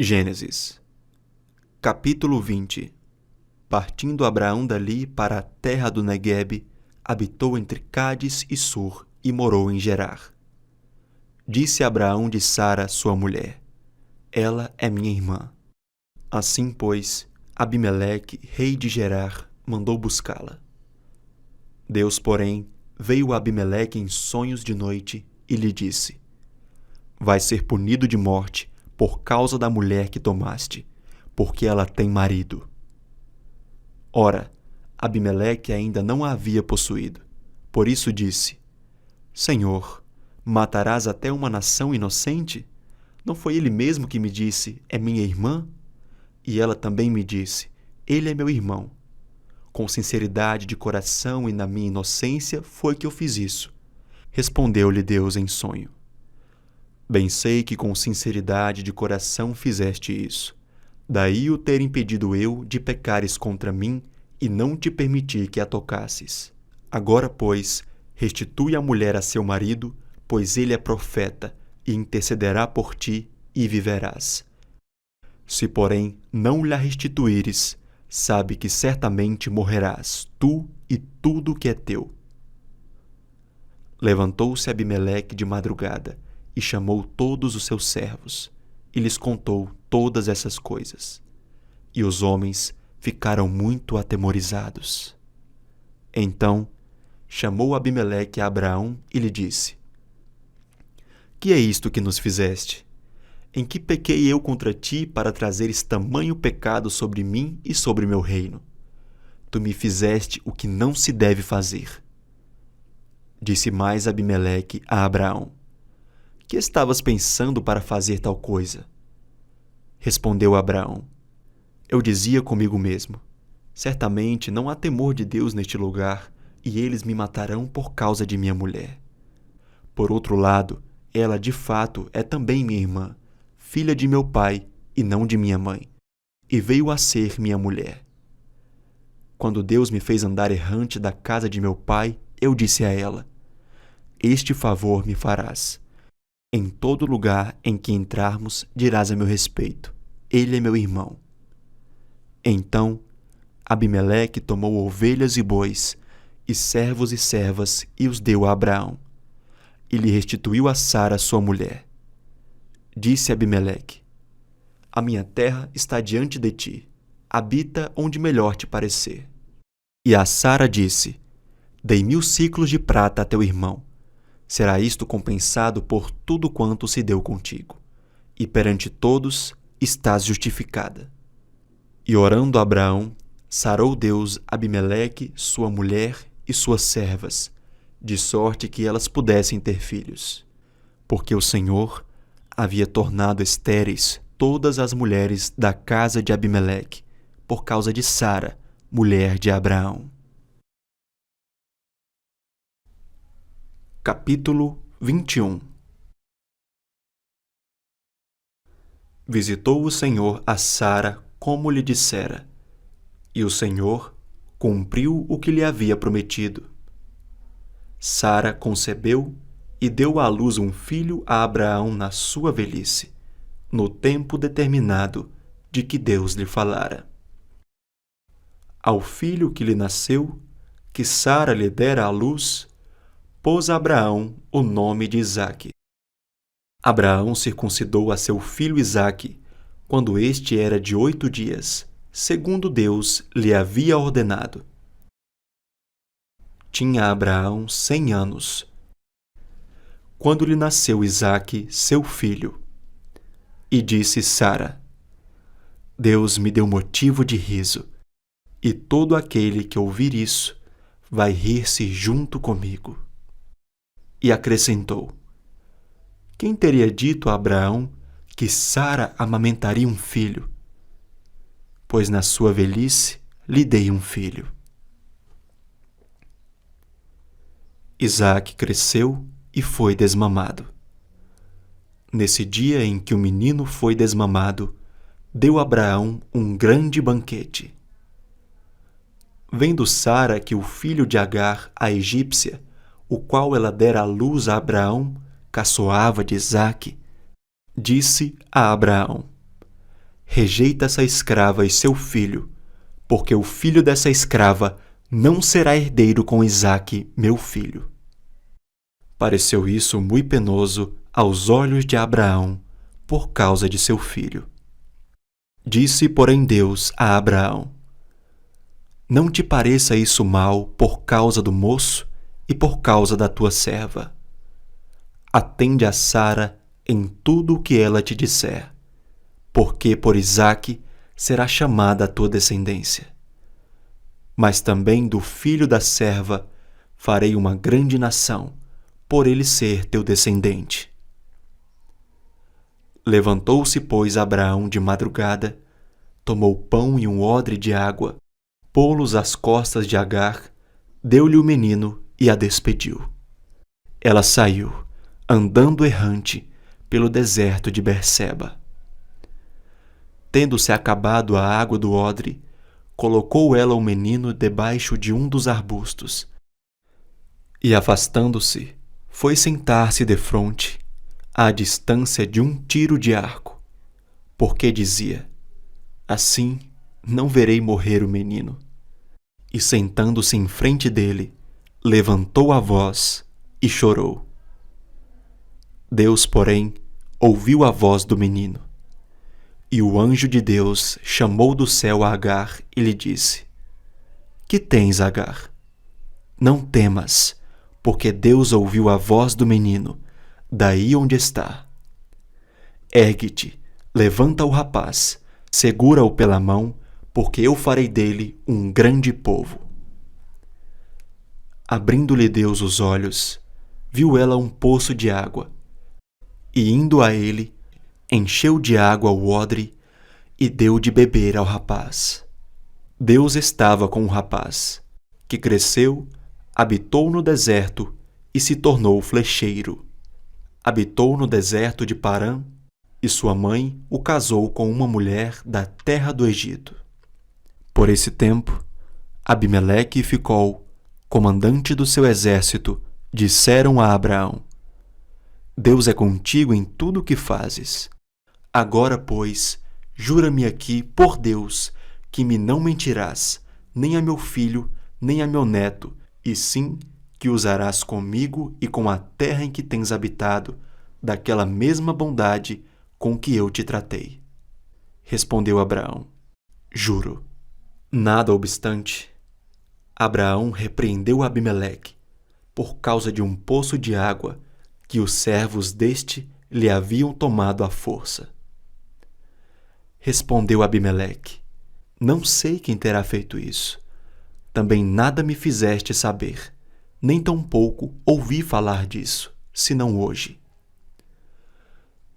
Gênesis, capítulo 20. Partindo Abraão dali para a terra do Neguebe, habitou entre Cádiz e Sur e morou em Gerar. Disse Abraão de Sara, sua mulher: ela é minha irmã. Assim, pois, Abimeleque, rei de Gerar, mandou buscá-la. Deus, porém, veio a Abimeleque em sonhos de noite e lhe disse: vai ser punido de morte por causa da mulher que tomaste, porque ela tem marido. Ora, Abimeleque ainda não a havia possuído. Por isso disse: Senhor, matarás até uma nação inocente? Não foi ele mesmo que me disse: é minha irmã? E ela também me disse: ele é meu irmão. Com sinceridade de coração e na minha inocência foi que eu fiz isso. Respondeu-lhe Deus em sonho: bem sei que com sinceridade de coração fizeste isso. Daí o ter impedido eu de pecares contra mim e não te permiti que a tocasses. Agora, pois, restitui a mulher a seu marido, pois ele é profeta, e intercederá por ti, e viverás. Se, porém, não lhe restituíres, sabe que certamente morrerás, tu e tudo que é teu. Levantou-se Abimeleque de madrugada, e chamou todos os seus servos, e lhes contou todas essas coisas. E os homens ficaram muito atemorizados. Então chamou Abimeleque a Abraão e lhe disse: que é isto que nos fizeste? Em que pequei eu contra ti para trazeres tamanho pecado sobre mim e sobre meu reino? Tu me fizeste o que não se deve fazer. Disse mais Abimeleque a Abraão: que estavas pensando para fazer tal coisa? Respondeu Abraão: eu dizia comigo mesmo: certamente não há temor de Deus neste lugar, e eles me matarão por causa de minha mulher. Por outro lado, ela de fato é também minha irmã, filha de meu pai e não de minha mãe, e veio a ser minha mulher. Quando Deus me fez andar errante da casa de meu pai, eu disse a ela: este favor me farás. Em todo lugar em que entrarmos, dirás a meu respeito: ele é meu irmão. Então Abimeleque tomou ovelhas e bois, e servos e servas, e os deu a Abraão. E lhe restituiu a Sara, sua mulher. Disse Abimeleque: a minha terra está diante de ti, habita onde melhor te parecer. E a Sara disse: dei 1000 siclos de prata a teu irmão. Será isto compensado por tudo quanto se deu contigo, e perante todos estás justificada. E orando Abraão, sarou Deus Abimeleque, sua mulher e suas servas, de sorte que elas pudessem ter filhos, porque o Senhor havia tornado estéreis todas as mulheres da casa de Abimeleque, por causa de Sara, mulher de Abraão. Capítulo 21. Visitou o Senhor a Sara como lhe dissera, e o Senhor cumpriu o que lhe havia prometido. Sara concebeu e deu à luz um filho a Abraão na sua velhice, no tempo determinado de que Deus lhe falara. Ao filho que lhe nasceu, que Sara lhe dera à luz, pôs a Abraão o nome de Isaque. Abraão circuncidou a seu filho Isaque, quando este era de 8 dias, segundo Deus lhe havia ordenado. Tinha Abraão 100 anos, quando lhe nasceu Isaque, seu filho. E disse Sara: Deus me deu motivo de riso, e todo aquele que ouvir isso vai rir-se junto comigo. E acrescentou: quem teria dito a Abraão que Sara amamentaria um filho? Pois na sua velhice lhe dei um filho. Isaque cresceu e foi desmamado. Nesse dia em que o menino foi desmamado, deu Abraão um grande banquete. Vendo Sara que o filho de Agar, a egípcia, o qual ela dera à luz a Abraão, caçoava de Isaque, disse a Abraão: rejeita essa escrava e seu filho, porque o filho dessa escrava não será herdeiro com Isaque, meu filho. Pareceu isso muito penoso aos olhos de Abraão, por causa de seu filho. Disse, porém, Deus a Abraão: Não te pareça isso mal por causa do moço e por causa da tua serva. Atende a Sara em tudo o que ela te disser, porque por Isaque será chamada a tua descendência. Mas também do filho da serva farei uma grande nação, por ele ser teu descendente. Levantou-se, pois, Abraão de madrugada, tomou pão e um odre de água, pô-los às costas de Agar, deu-lhe o menino e a despediu. Ela saiu, andando errante, pelo deserto de Berseba. Tendo-se acabado a água do odre, colocou ela o menino debaixo de um dos arbustos, e, afastando-se, foi sentar-se defronte, à distância de um tiro de arco, porque dizia: Assim não verei morrer o menino. E, sentando-se em frente dele, levantou a voz e chorou. Deus, porém, ouviu a voz do menino. E o anjo de Deus chamou do céu a Agar e lhe disse: Que tens, Agar? Não temas, porque Deus ouviu a voz do menino, daí onde está. Ergue-te, levanta o rapaz, segura-o pela mão, porque eu farei dele um grande povo. Abrindo-lhe Deus os olhos, viu ela um poço de água, e indo a ele, encheu de água o odre e deu de beber ao rapaz. Deus estava com o rapaz, que cresceu, habitou no deserto e se tornou flecheiro. Habitou no deserto de Parã, e sua mãe o casou com uma mulher da terra do Egito. Por esse tempo, Abimeleque e Ficol, comandante do seu exército, disseram a Abraão: Deus é contigo em tudo o que fazes. Agora, pois, jura-me aqui, por Deus, que me não mentirás, nem a meu filho, nem a meu neto, e sim que usarás comigo e com a terra em que tens habitado, daquela mesma bondade com que eu te tratei. Respondeu Abraão: Juro. Nada obstante, Abraão repreendeu Abimeleque, por causa de um poço de água que os servos deste lhe haviam tomado à força. Respondeu Abimeleque: Não sei quem terá feito isso. Também nada me fizeste saber, nem tampouco ouvi falar disso, senão hoje.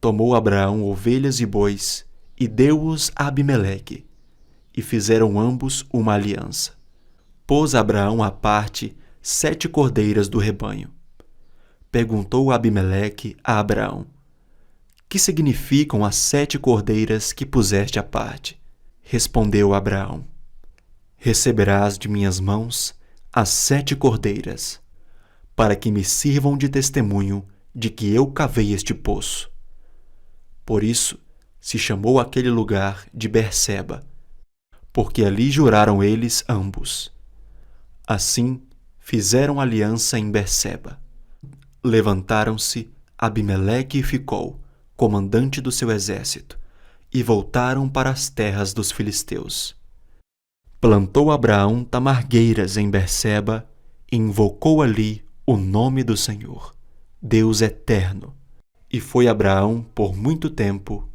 Tomou Abraão ovelhas e bois, e deu-os a Abimeleque, e fizeram ambos uma aliança. Pôs Abraão à parte 7 cordeiras do rebanho. Perguntou Abimeleque a Abraão: Que significam as 7 cordeiras que puseste à parte? Respondeu Abraão: Receberás de minhas mãos as 7 cordeiras, para que me sirvam de testemunho de que eu cavei este poço. Por isso se chamou aquele lugar de Berseba, porque ali juraram eles ambos. Assim fizeram aliança em Berseba. Levantaram-se Abimeleque e Ficol, comandante do seu exército, e voltaram para as terras dos filisteus. Plantou Abraão tamargueiras em Berseba e invocou ali o nome do Senhor, Deus eterno. E foi Abraão, por muito tempo,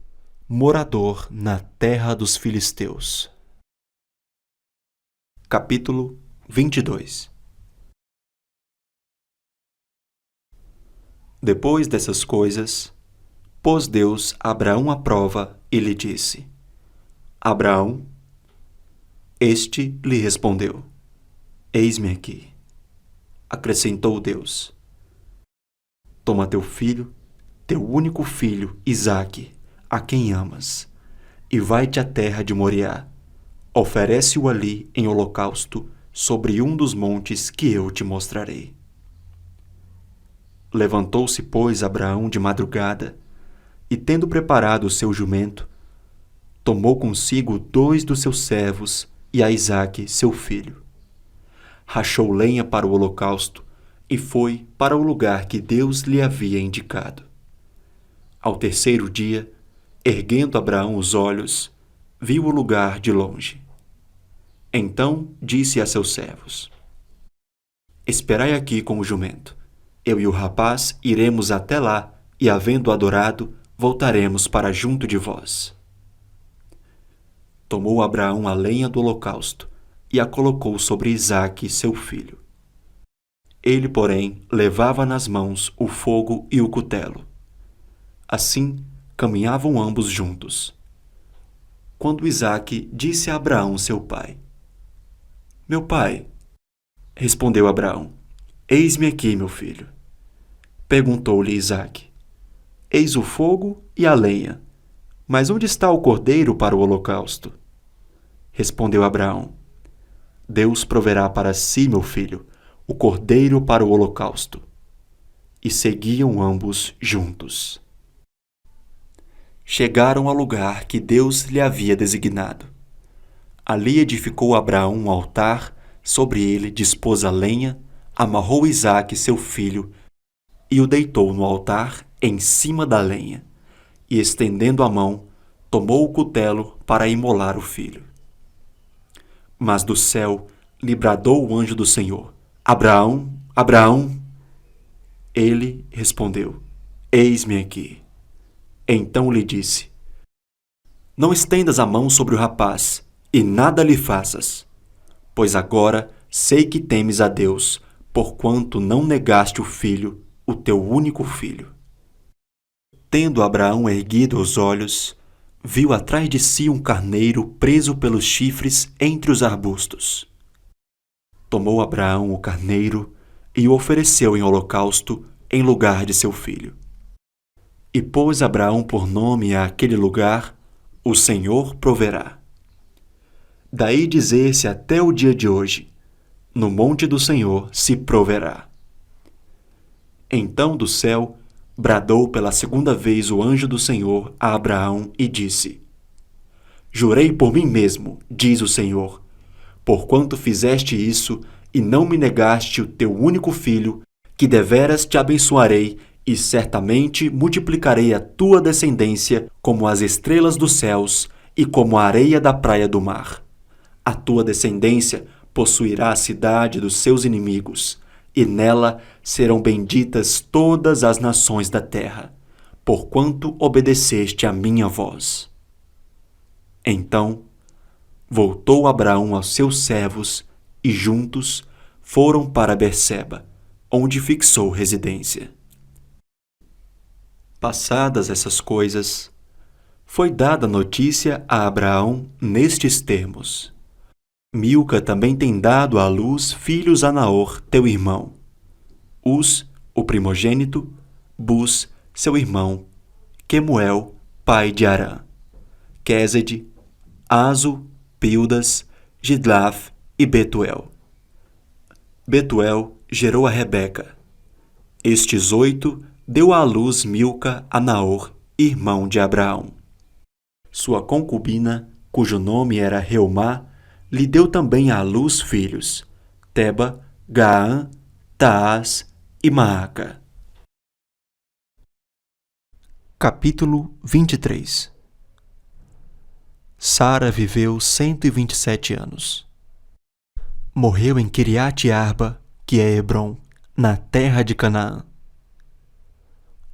morador na terra dos filisteus. Capítulo 22. Depois dessas coisas, pôs Deus Abraão à prova e lhe disse: Abraão. Este lhe respondeu: Eis-me aqui. Acrescentou Deus: Toma teu filho, teu único filho, Isaque, a quem amas, e vai-te à terra de Moriá. Oferece-o ali em holocausto sobre um dos montes que eu te mostrarei. Levantou-se, pois, Abraão de madrugada, e tendo preparado o seu jumento, tomou consigo 2 dos seus servos e a Isaque, seu filho. Rachou lenha para o holocausto e foi para o lugar que Deus lhe havia indicado. Ao terceiro dia, erguendo Abraão os olhos, viu o lugar de longe. Então disse a seus servos: Esperai aqui com o jumento. Eu e o rapaz iremos até lá e, havendo adorado, voltaremos para junto de vós. Tomou Abraão a lenha do holocausto e a colocou sobre Isaque, seu filho. Ele, porém, levava nas mãos o fogo e o cutelo. Assim, caminhavam ambos juntos. Quando Isaque disse a Abraão, seu pai: Meu pai, respondeu Abraão, eis-me aqui, meu filho. Perguntou-lhe Isaque: Eis o fogo e a lenha, mas onde está o cordeiro para o holocausto? Respondeu Abraão: Deus proverá para si, meu filho, o cordeiro para o holocausto. E seguiam ambos juntos. Chegaram ao lugar que Deus lhe havia designado. Ali edificou Abraão um altar, sobre ele dispôs a lenha, amarrou Isaque, seu filho, e o deitou no altar em cima da lenha, e estendendo a mão, tomou o cutelo para imolar o filho. Mas do céu lhe bradou o anjo do Senhor: Abraão, Abraão! Ele respondeu: Eis-me aqui. Então lhe disse: Não estendas a mão sobre o rapaz, e nada lhe faças, pois agora sei que temes a Deus, porquanto não negaste o filho, o teu único filho. Tendo Abraão erguido os olhos, viu atrás de si um carneiro preso pelos chifres entre os arbustos. Tomou Abraão o carneiro e o ofereceu em holocausto em lugar de seu filho. E pôs Abraão por nome àquele lugar: O Senhor proverá. Daí dizer-se até o dia de hoje: No monte do Senhor se proverá. Então do céu bradou pela segunda vez o anjo do Senhor a Abraão e disse: Jurei por mim mesmo, diz o Senhor, porquanto fizeste isso e não me negaste o teu único filho, que deveras te abençoarei e certamente multiplicarei a tua descendência como as estrelas dos céus e como a areia da praia do mar. A tua descendência possuirá a cidade dos seus inimigos, e nela serão benditas todas as nações da terra, porquanto obedeceste à minha voz. Então voltou Abraão aos seus servos e juntos foram para Berseba, onde fixou residência. Passadas essas coisas, foi dada notícia a Abraão nestes termos: Milca também tem dado à luz filhos a Naor, teu irmão. Uz, o primogênito, Bus, seu irmão, Quemuel, pai de Arã, Quésede, Azo, Pildas, Gidlaf e Betuel. Betuel gerou a Rebeca. Estes 8 deu à luz Milca a Naor, irmão de Abraão. Sua concubina, cujo nome era Reumá, lhe deu também à luz filhos: Teba, Gaã, Taás e Maaca. Capítulo 23. Sara viveu 127 anos. Morreu em Quiriate-Arba, que é Hebrom, na terra de Canaã.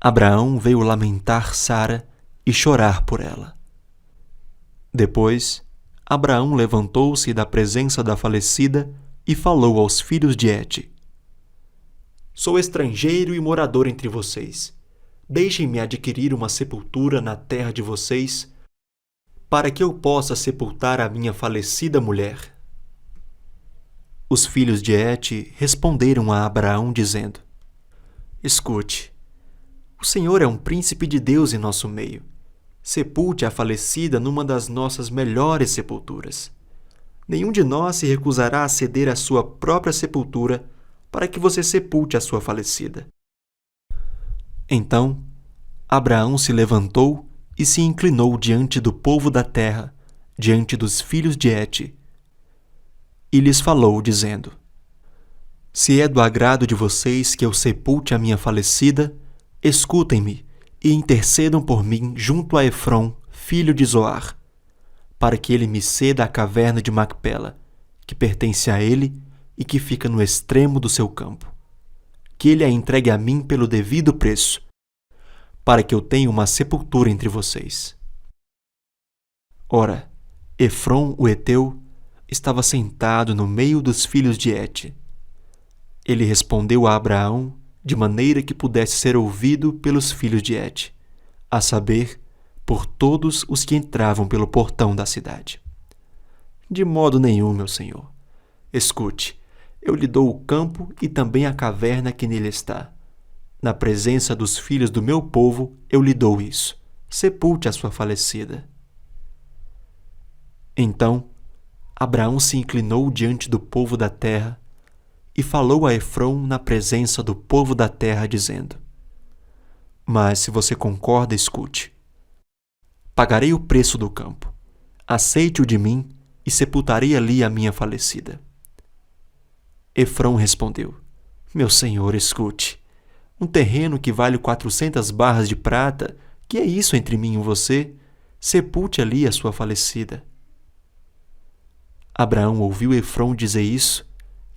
Abraão veio lamentar Sara e chorar por ela. Depois, Abraão levantou-se da presença da falecida e falou aos filhos de Et: Sou estrangeiro e morador entre vocês. Deixem-me adquirir uma sepultura na terra de vocês, para que eu possa sepultar a minha falecida mulher. Os filhos de Et responderam a Abraão dizendo: Escute, o Senhor é um príncipe de Deus em nosso meio. Sepulte a falecida numa das nossas melhores sepulturas. Nenhum de nós se recusará a ceder a sua própria sepultura para que você sepulte a sua falecida. Então, Abraão se levantou e se inclinou diante do povo da terra, diante dos filhos de Het, e lhes falou, dizendo: Se é do agrado de vocês que eu sepulte a minha falecida, escutem-me e intercedam por mim junto a Efrom, filho de Zoar, para que ele me ceda a caverna de Macpela, que pertence a ele e que fica no extremo do seu campo, que ele a entregue a mim pelo devido preço, para que eu tenha uma sepultura entre vocês. Ora, Efrom, o heteu, estava sentado no meio dos filhos de Het. Ele respondeu a Abraão de maneira que pudesse ser ouvido pelos filhos de Het, a saber, por todos os que entravam pelo portão da cidade. De modo nenhum, meu senhor. Escute, eu lhe dou o campo e também a caverna que nele está. Na presença dos filhos do meu povo, eu lhe dou isso. Sepulte a sua falecida. Então, Abraão se inclinou diante do povo da terra e falou a Efrom na presença do povo da terra, dizendo: Mas se você concorda, escute. Pagarei o preço do campo. Aceite-o de mim e sepultarei ali a minha falecida. Efrom respondeu: Meu senhor, escute. Um terreno que vale 400 barras de prata, que é isso entre mim e você? Sepulte ali a sua falecida. Abraão ouviu Efrom dizer isso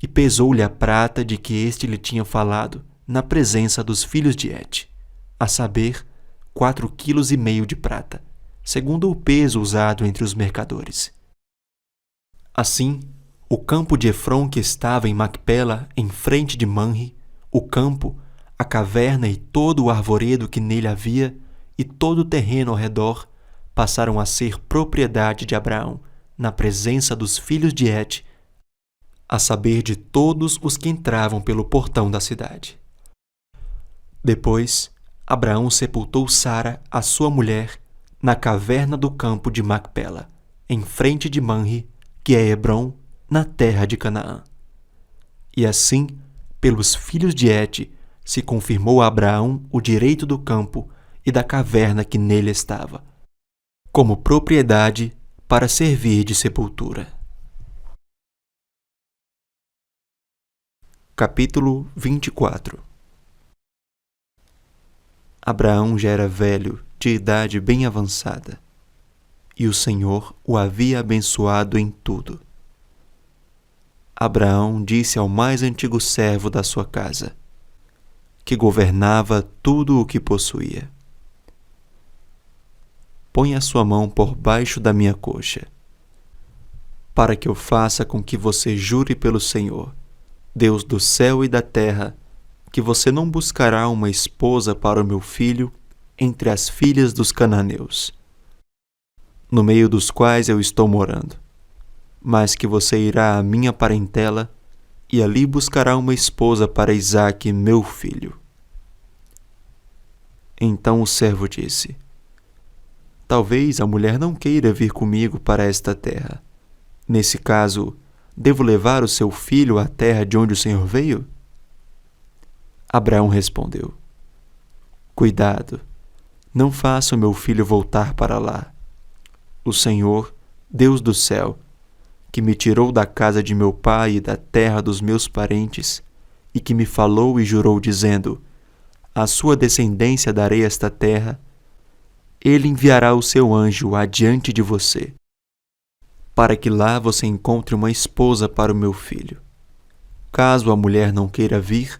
e pesou-lhe a prata de que este lhe tinha falado na presença dos filhos de Het, a saber, 4,5 quilos de prata, segundo o peso usado entre os mercadores. Assim, o campo de Efrom que estava em Macpela, em frente de Manre, o campo, a caverna e todo o arvoredo que nele havia, e todo o terreno ao redor, passaram a ser propriedade de Abraão, na presença dos filhos de Het, a saber de todos os que entravam pelo portão da cidade. Depois, Abraão sepultou Sara, a sua mulher, na caverna do campo de Macpela, em frente de Manre, que é Hebrom, na terra de Canaã. E assim, pelos filhos de Het, se confirmou a Abraão o direito do campo e da caverna que nele estava, como propriedade para servir de sepultura. Capítulo 24. Abraão já era velho, de idade bem avançada, e o Senhor o havia abençoado em tudo. Abraão disse ao mais antigo servo da sua casa, que governava tudo o que possuía: Põe a sua mão por baixo da minha coxa, para que eu faça com que você jure pelo Senhor, Deus do céu e da terra, que você não buscará uma esposa para o meu filho entre as filhas dos cananeus, no meio dos quais eu estou morando, mas que você irá à minha parentela e ali buscará uma esposa para Isaque, meu filho. Então o servo disse: Talvez a mulher não queira vir comigo para esta terra. Nesse caso, devo levar o seu filho à terra de onde o Senhor veio? Abraão respondeu: Cuidado, não faça o meu filho voltar para lá. O Senhor, Deus do céu, que me tirou da casa de meu pai e da terra dos meus parentes, e que me falou e jurou, dizendo: À sua descendência darei esta terra, ele enviará o seu anjo adiante de você, para que lá você encontre uma esposa para o meu filho. Caso a mulher não queira vir,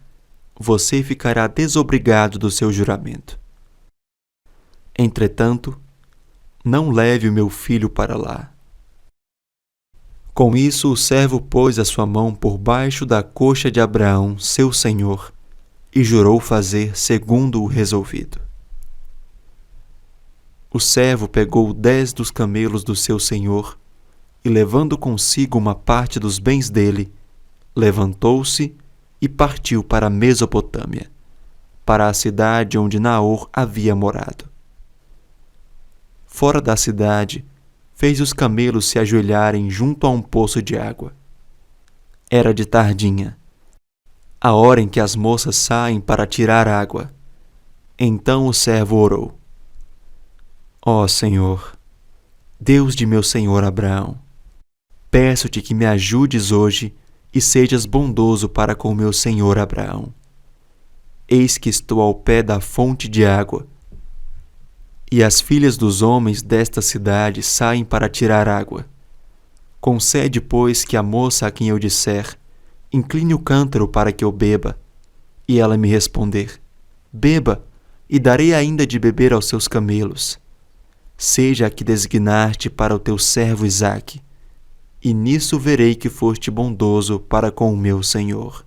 você ficará desobrigado do seu juramento. Entretanto, não leve o meu filho para lá. Com isso, o servo pôs a sua mão por baixo da coxa de Abraão, seu senhor, e jurou fazer segundo o resolvido. O servo pegou 10 dos camelos do seu senhor e, levando consigo uma parte dos bens dele, levantou-se e partiu para a Mesopotâmia, para a cidade onde Naor havia morado. Fora da cidade, fez os camelos se ajoelharem junto a um poço de água. Era de tardinha, a hora em que as moças saem para tirar água. Então o servo orou: Ó Senhor, Deus de meu senhor Abraão, peço-te que me ajudes hoje e sejas bondoso para com meu senhor Abraão. Eis que estou ao pé da fonte de água, e as filhas dos homens desta cidade saem para tirar água. Concede, pois, que a moça a quem eu disser, incline o cântaro para que eu beba, e ela me responder, beba, e darei ainda de beber aos seus camelos. Seja a que designar-te para o teu servo Isaque, e nisso verei que foste bondoso para com o meu senhor.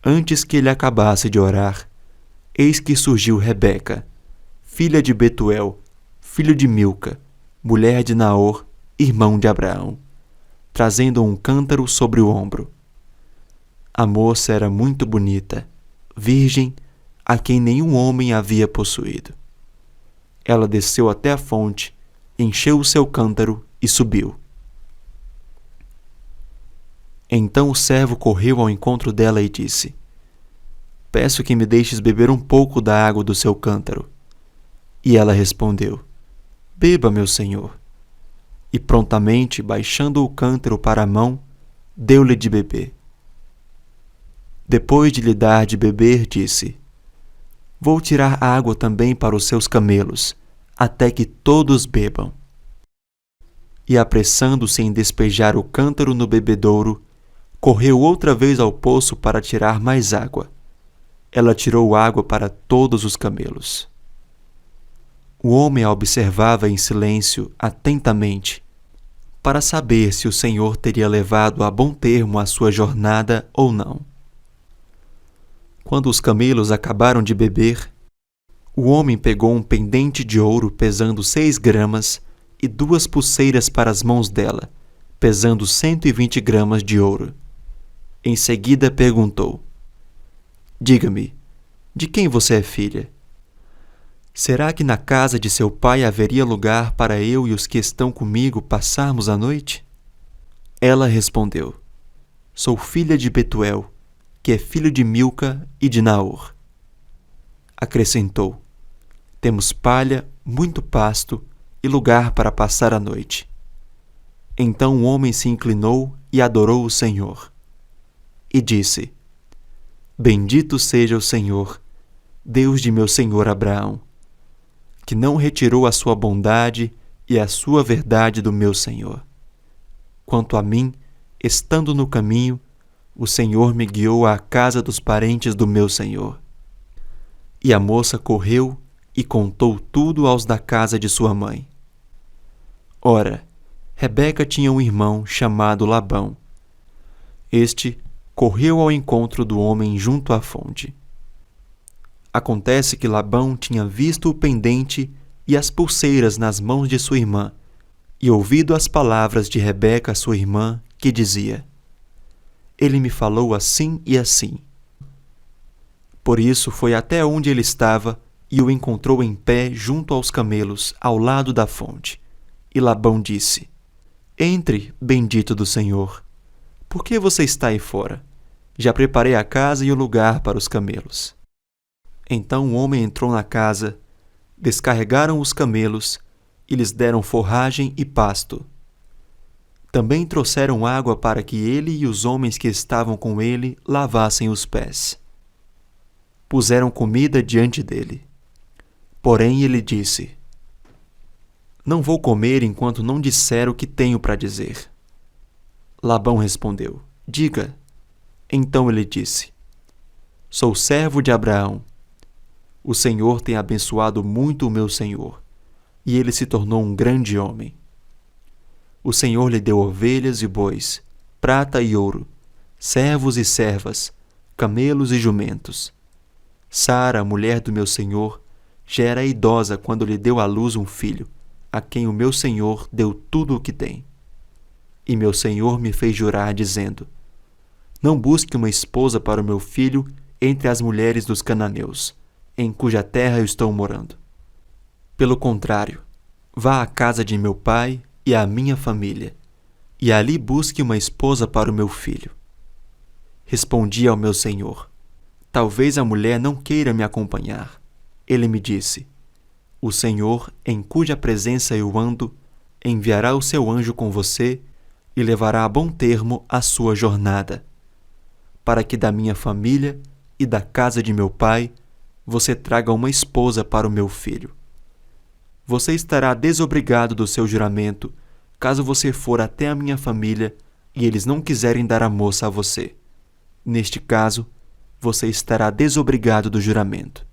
Antes que ele acabasse de orar, eis que surgiu Rebeca, filha de Betuel, filho de Milca, mulher de Naor, irmão de Abraão, trazendo um cântaro sobre o ombro. A moça era muito bonita, virgem, a quem nenhum homem havia possuído. Ela desceu até a fonte, encheu o seu cântaro e subiu. Então o servo correu ao encontro dela e disse, peço que me deixes beber um pouco da água do seu cântaro. E ela respondeu, beba, meu senhor. E prontamente, baixando o cântaro para a mão, deu-lhe de beber. Depois de lhe dar de beber, disse, vou tirar água também para os seus camelos, até que todos bebam. E apressando-se em despejar o cântaro no bebedouro, correu outra vez ao poço para tirar mais água. Ela tirou água para todos os camelos. O homem a observava em silêncio, atentamente, para saber se o Senhor teria levado a bom termo a sua jornada ou não. Quando os camelos acabaram de beber, o homem pegou um pendente de ouro pesando 6 gramas e 2 pulseiras para as mãos dela, pesando 120 gramas de ouro. Em seguida perguntou, diga-me, de quem você é filha? Será que na casa de seu pai haveria lugar para eu e os que estão comigo passarmos a noite? Ela respondeu, sou filha de Betuel, que é filho de Milca e de Naor. Acrescentou, temos palha, muito pasto e lugar para passar a noite. Então o homem se inclinou e adorou o Senhor. E disse, bendito seja o Senhor, Deus de meu senhor Abraão, que não retirou a sua bondade e a sua verdade do meu senhor. Quanto a mim, estando no caminho, o Senhor me guiou à casa dos parentes do meu senhor. E a moça correu e contou tudo aos da casa de sua mãe. Ora, Rebeca tinha um irmão chamado Labão. Este correu ao encontro do homem junto à fonte. Acontece que Labão tinha visto o pendente e as pulseiras nas mãos de sua irmã, e ouvido as palavras de Rebeca, sua irmã, que dizia, ele me falou assim e assim. Por isso foi até onde ele estava e o encontrou em pé junto aos camelos, ao lado da fonte. E Labão disse, entre, bendito do Senhor. Por que você está aí fora? Já preparei a casa e o lugar para os camelos. Então o homem entrou na casa, descarregaram os camelos e lhes deram forragem e pasto. Também trouxeram água para que ele e os homens que estavam com ele lavassem os pés. Puseram comida diante dele. Porém ele disse, não vou comer enquanto não disser o que tenho para dizer. Labão respondeu, diga. Então ele disse, sou servo de Abraão. O Senhor tem abençoado muito o meu senhor, e ele se tornou um grande homem. O Senhor lhe deu ovelhas e bois, prata e ouro, servos e servas, camelos e jumentos. Sara, a mulher do meu senhor, já era idosa quando lhe deu à luz um filho, a quem o meu senhor deu tudo o que tem. E meu senhor me fez jurar, dizendo, não busque uma esposa para o meu filho entre as mulheres dos cananeus, em cuja terra eu estou morando. Pelo contrário, vá à casa de meu pai e à minha família, e ali busque uma esposa para o meu filho. Respondi ao meu senhor, talvez a mulher não queira me acompanhar. Ele me disse, O Senhor, em cuja presença eu ando, enviará o seu anjo com você e levará a bom termo a sua jornada, para que da minha família e da casa de meu pai você traga uma esposa para o meu filho. Você estará desobrigado do seu juramento, caso você for até a minha família e eles não quiserem dar a moça a você. Neste caso, você estará desobrigado do juramento.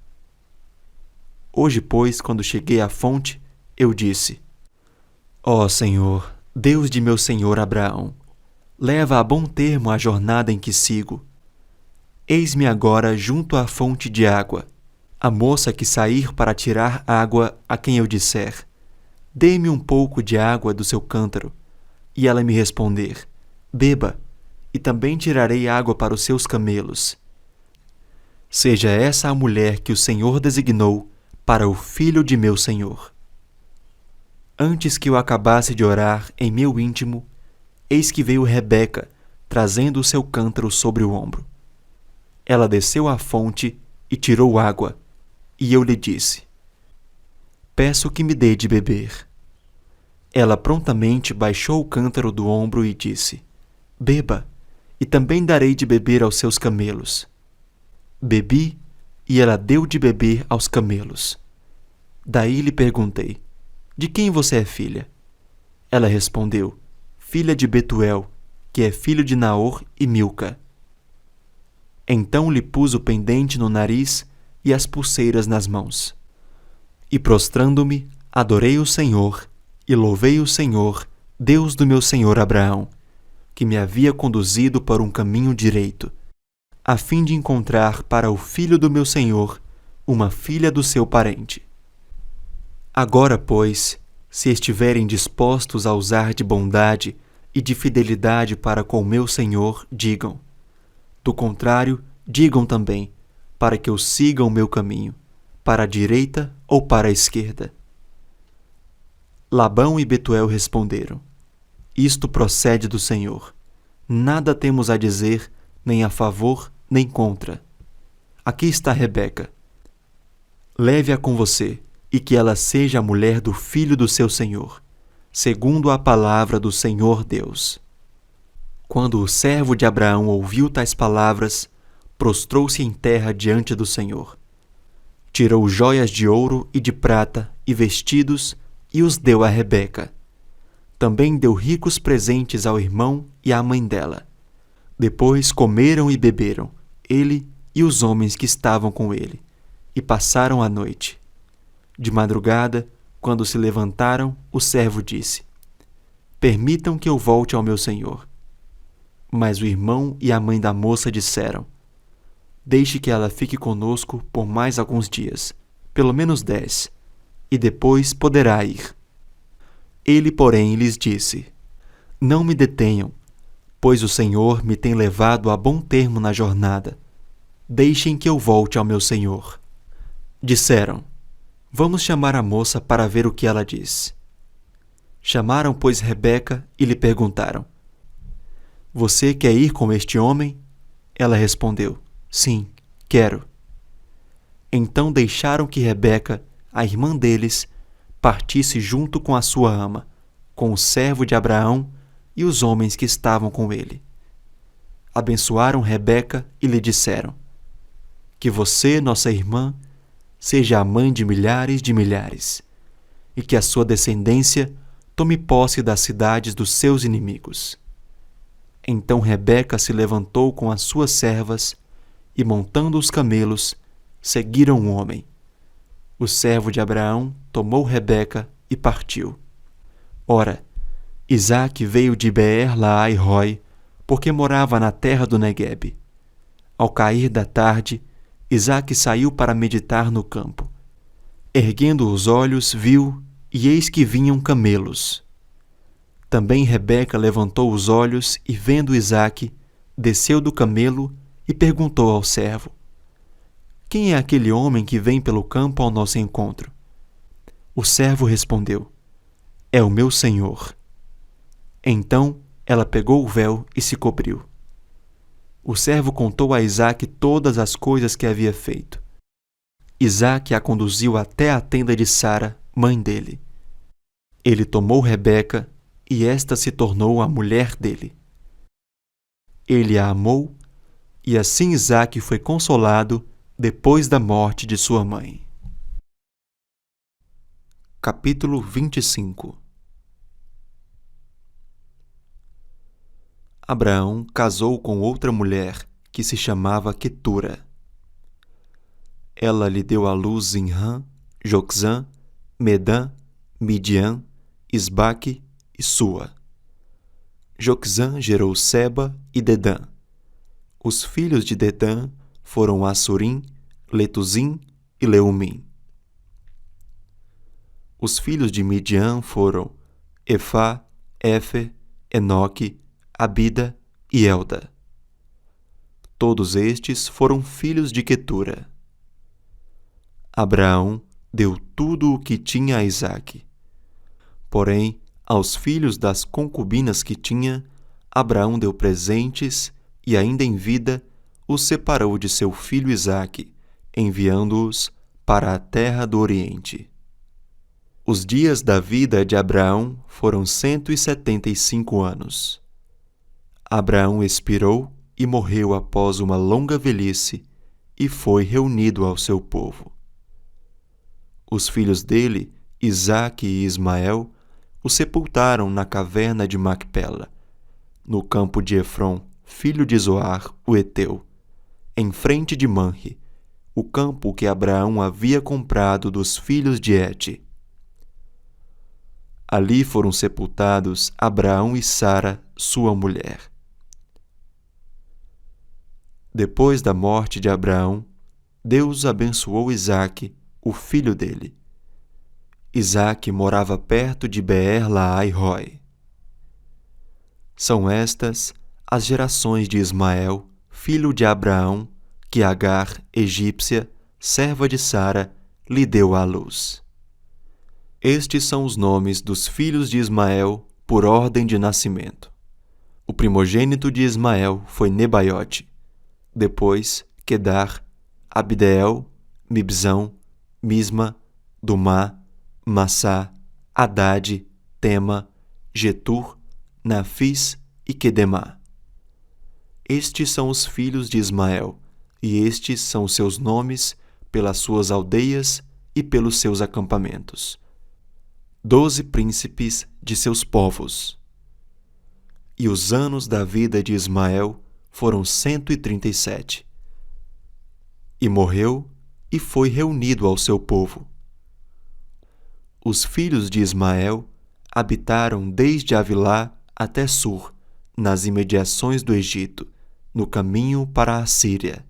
Hoje, pois, quando cheguei à fonte, eu disse: Ó Senhor, Deus de meu senhor Abraão, leva a bom termo a jornada em que sigo. Eis-me agora junto à fonte de água. A moça que sair para tirar água a quem eu disser: Dê-me um pouco de água do seu cântaro, e ela me responder: Beba, e também tirarei água para os seus camelos. Seja essa a mulher que o Senhor designou para o filho de meu senhor. Antes que eu acabasse de orar em meu íntimo, eis que veio Rebeca, trazendo o seu cântaro sobre o ombro. Ela desceu à fonte e tirou água, e eu lhe disse: Peço que me dê de beber. Ela prontamente baixou o cântaro do ombro e disse: Beba, e também darei de beber aos seus camelos. Bebi, e ela deu de beber aos camelos. Daí lhe perguntei: De quem você é filha? Ela respondeu: Filha de Betuel, que é filho de Naor e Milca. Então lhe pus o pendente no nariz e as pulseiras nas mãos. E prostrando-me, adorei o Senhor e louvei o Senhor, Deus do meu senhor Abraão, que me havia conduzido por um caminho direito, a fim de encontrar para o filho do meu senhor uma filha do seu parente. Agora, pois, se estiverem dispostos a usar de bondade e de fidelidade para com meu senhor, digam. Do contrário, digam também, para que eu siga o meu caminho, para a direita ou para a esquerda. Labão e Betuel responderam: Isto procede do Senhor. Nada temos a dizer, nem a favor, nem contra. Aqui está Rebeca. Leve-a com você, e que ela seja a mulher do filho do seu senhor, segundo a palavra do Senhor Deus. Quando o servo de Abraão ouviu tais palavras, prostrou-se em terra diante do Senhor. Tirou joias de ouro e de prata e vestidos e os deu a Rebeca. Também deu ricos presentes ao irmão e à mãe dela. Depois comeram e beberam, ele e os homens que estavam com ele, e passaram a noite. De madrugada, quando se levantaram, o servo disse: Permitam que eu volte ao meu senhor. Mas o irmão e a mãe da moça disseram: Deixe que ela fique conosco por mais alguns dias, pelo menos 10, e depois poderá ir. Ele, porém, lhes disse: Não me detenham, pois o Senhor me tem levado a bom termo na jornada. Deixem que eu volte ao meu senhor. Disseram: Vamos chamar a moça para ver o que ela diz. Chamaram, pois, Rebeca e lhe perguntaram: Você quer ir com este homem? Ela respondeu: Sim, quero. Então deixaram que Rebeca, a irmã deles, partisse junto com a sua ama, com o servo de Abraão e os homens que estavam com ele. Abençoaram Rebeca e lhe disseram: Que você, nossa irmã, seja a mãe de milhares, e que a sua descendência tome posse das cidades dos seus inimigos. Então Rebeca se levantou com as suas servas e, montando os camelos, seguiram o homem. O servo de Abraão tomou Rebeca e partiu. Ora, Isaque veio de Beer-Lahai-Roi, porque morava na terra do Neguebe. Ao cair da tarde, Isaque saiu para meditar no campo. Erguendo os olhos, viu, e eis que vinham camelos. Também Rebeca levantou os olhos e, vendo Isaque, desceu do camelo e perguntou ao servo: Quem é aquele homem que vem pelo campo ao nosso encontro? O servo respondeu: É o meu senhor. Então ela pegou o véu e se cobriu. O servo contou a Isaque todas as coisas que havia feito. Isaque a conduziu até a tenda de Sara, mãe dele. Ele tomou Rebeca, e esta se tornou a mulher dele. Ele a amou, e assim Isaque foi consolado depois da morte de sua mãe. Capítulo 25. Abraão casou com outra mulher que se chamava Quetura. Ela lhe deu à luz Zinrã, Joczã, Medã, Midian, Isbaque e Sua. Joczã gerou Seba e Dedã. Os filhos de Dedã foram Assurim, Letuzim e Leumim. Os filhos de Midian foram Efá, Éfer, Enoque, Abida e Elda. Todos estes foram filhos de Quetura. Abraão deu tudo o que tinha a Isaque. Porém, aos filhos das concubinas que tinha, Abraão deu presentes e, ainda em vida, os separou de seu filho Isaque, enviando-os para a terra do Oriente. Os dias da vida de Abraão foram 175 anos. Abraão expirou e morreu após uma longa velhice e foi reunido ao seu povo. Os filhos dele, Isaque e Ismael, o sepultaram na caverna de Macpela, no campo de Efrom, filho de Zoar, o Heteu, em frente de Manre, o campo que Abraão havia comprado dos filhos de Hete. Ali foram sepultados Abraão e Sara, sua mulher. Depois da morte de Abraão, Deus abençoou Isaque, o filho dele. Isaque morava perto de Beer-Lahai-Roi. São estas as gerações de Ismael, filho de Abraão, que Agar, egípcia, serva de Sara, lhe deu à luz. Estes são os nomes dos filhos de Ismael por ordem de nascimento. O primogênito de Ismael foi Nebaiote, depois Quedar, Abdeel, Mibzão, Misma, Dumá, Massá, Hadade, Tema, Getur, Nafis e Quedemá. Estes são os filhos de Ismael, e estes são seus nomes pelas suas aldeias e pelos seus acampamentos. 12 príncipes de seus povos. E os anos da vida de Ismael foram 137. E morreu e foi reunido ao seu povo. Os filhos de Ismael habitaram desde Avilá até Sur, nas imediações do Egito, no caminho para a Síria.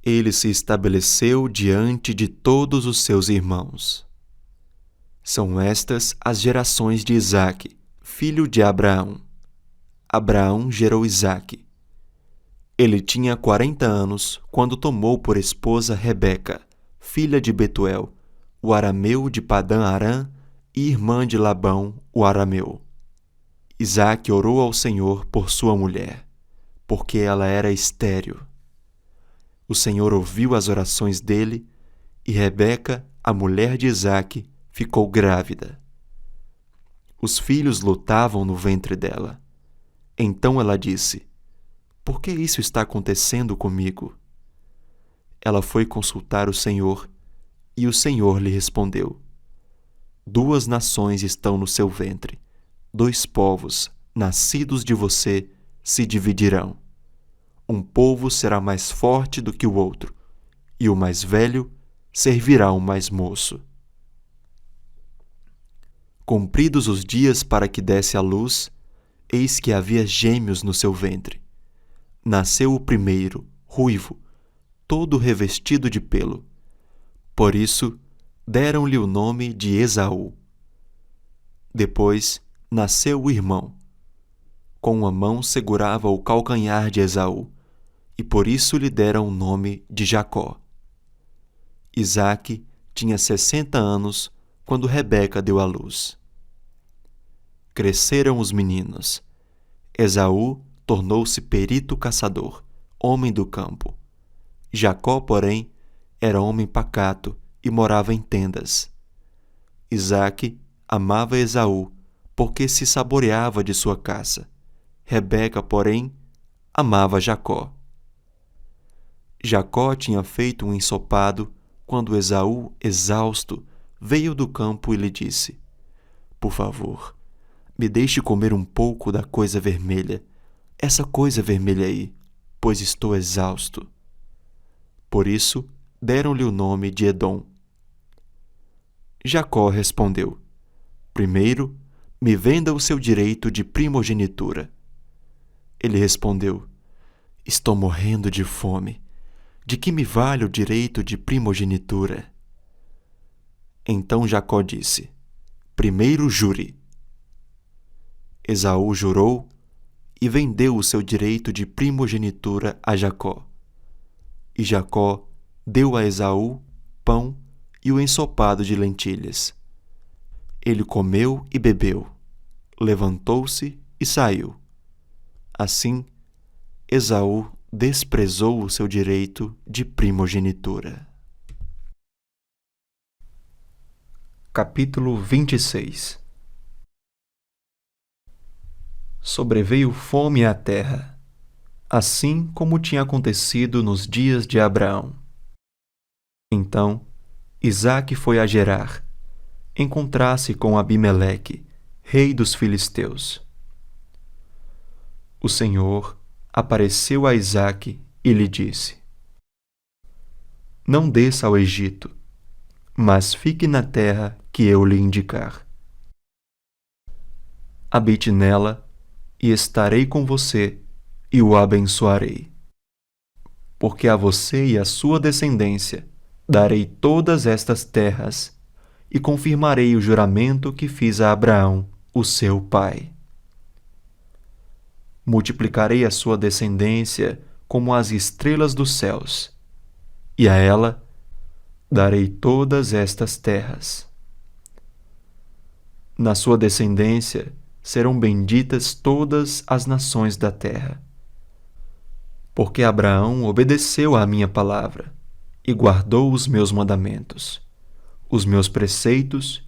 Ele se estabeleceu diante de todos os seus irmãos. São estas as gerações de Isaque, filho de Abraão. Abraão gerou Isaque. Ele tinha 40 anos quando tomou por esposa Rebeca, filha de Betuel, o arameu de Padã-Arã e irmã de Labão, o arameu. Isaque orou ao Senhor por sua mulher, porque ela era estéril. O Senhor ouviu as orações dele, e Rebeca, a mulher de Isaque, ficou grávida. Os filhos lutavam no ventre dela. Então ela disse: "Por que isso está acontecendo comigo?" Ela foi consultar o Senhor, e o Senhor lhe respondeu: "2 nações estão no seu ventre, 2 povos, nascidos de você, se dividirão. Um povo será mais forte do que o outro, e o mais velho servirá o mais moço." Cumpridos os dias para que desse à luz, eis que havia gêmeos no seu ventre. Nasceu o primeiro, ruivo, todo revestido de pelo. Por isso, deram-lhe o nome de Esaú. Depois, nasceu o irmão. Com uma mão segurava o calcanhar de Esaú, e por isso lhe deram o nome de Jacó. Isaque tinha 60 anos quando Rebeca deu à luz. Cresceram os meninos. Esaú tornou-se perito caçador, homem do campo. Jacó, porém, era homem pacato e morava em tendas. Isaque amava Esaú, porque se saboreava de sua caça. Rebeca, porém, amava Jacó. Jacó tinha feito um ensopado quando Esaú, exausto, veio do campo e lhe disse: Por favor, me deixe comer um pouco da coisa vermelha, essa coisa vermelha aí, pois estou exausto. Por isso, deram-lhe o nome de Edom. Jacó respondeu: Primeiro, me venda o seu direito de primogenitura. Ele respondeu: Estou morrendo de fome. De que me vale o direito de primogenitura? Então Jacó disse: Primeiro jure. Esaú jurou e vendeu o seu direito de primogenitura a Jacó. E Jacó deu a Esaú pão e o ensopado de lentilhas. Ele comeu e bebeu, levantou-se e saiu. Assim, Esaú desprezou o seu direito de primogenitura. Capítulo 26. Sobreveio fome à terra, assim como tinha acontecido nos dias de Abraão. Então, Isaque foi a Gerar, encontrar-se com Abimeleque, rei dos filisteus. O Senhor apareceu a Isaque e lhe disse: Não desça ao Egito, mas fique na terra que eu lhe indicar. Habite nela, e estarei com você, e o abençoarei. Porque a você e à sua descendência darei todas estas terras, e confirmarei o juramento que fiz a Abraão, o seu pai. Multiplicarei a sua descendência como as estrelas dos céus, e a ela darei todas estas terras. Na sua descendência serão benditas todas as nações da terra. Porque Abraão obedeceu à minha palavra e guardou os meus mandamentos, os meus preceitos,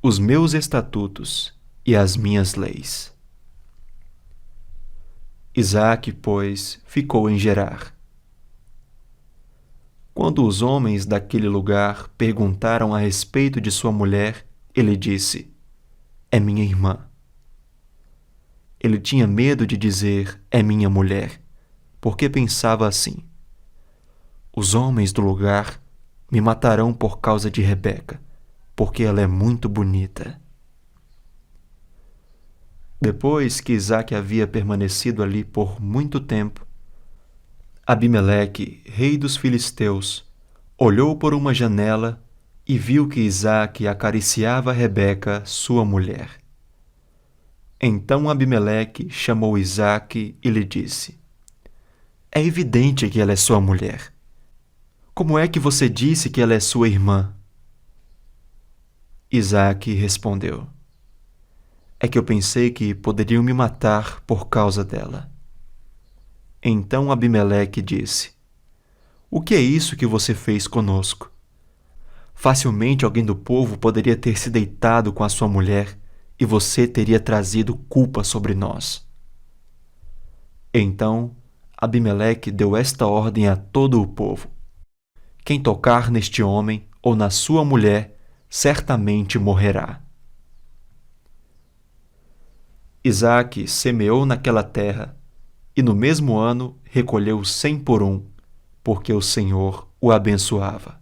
os meus estatutos e as minhas leis. Isaque, pois, ficou em Gerar. Quando os homens daquele lugar perguntaram a respeito de sua mulher, ele disse: É minha irmã. Ele tinha medo de dizer: É minha mulher, porque pensava assim: Os homens do lugar me matarão por causa de Rebeca, porque ela é muito bonita. Depois que Isaque havia permanecido ali por muito tempo, Abimeleque, rei dos filisteus, olhou por uma janela e viu que Isaque acariciava Rebeca, sua mulher. Então Abimeleque chamou Isaque e lhe disse: É evidente que ela é sua mulher. Como é que você disse que ela é sua irmã? Isaque respondeu: É que eu pensei que poderiam me matar por causa dela. Então Abimeleque disse: O que é isso que você fez conosco? Facilmente alguém do povo poderia ter se deitado com a sua mulher e você teria trazido culpa sobre nós. Então Abimeleque deu esta ordem a todo o povo: Quem tocar neste homem ou na sua mulher, certamente morrerá. Isaque semeou naquela terra, e no mesmo ano recolheu 100 por um, porque o Senhor o abençoava.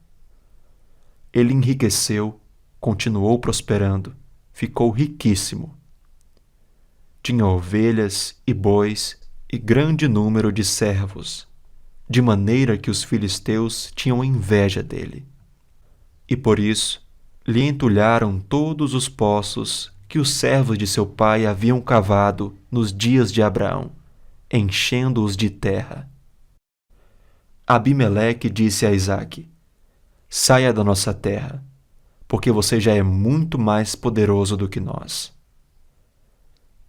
Ele enriqueceu, continuou prosperando, ficou riquíssimo. Tinha ovelhas e bois e grande número de servos, de maneira que os filisteus tinham inveja dele. E por isso lhe entulharam todos os poços que os servos de seu pai haviam cavado nos dias de Abraão, enchendo-os de terra. Abimeleque disse a Isaque: Saia da nossa terra, porque você já é muito mais poderoso do que nós.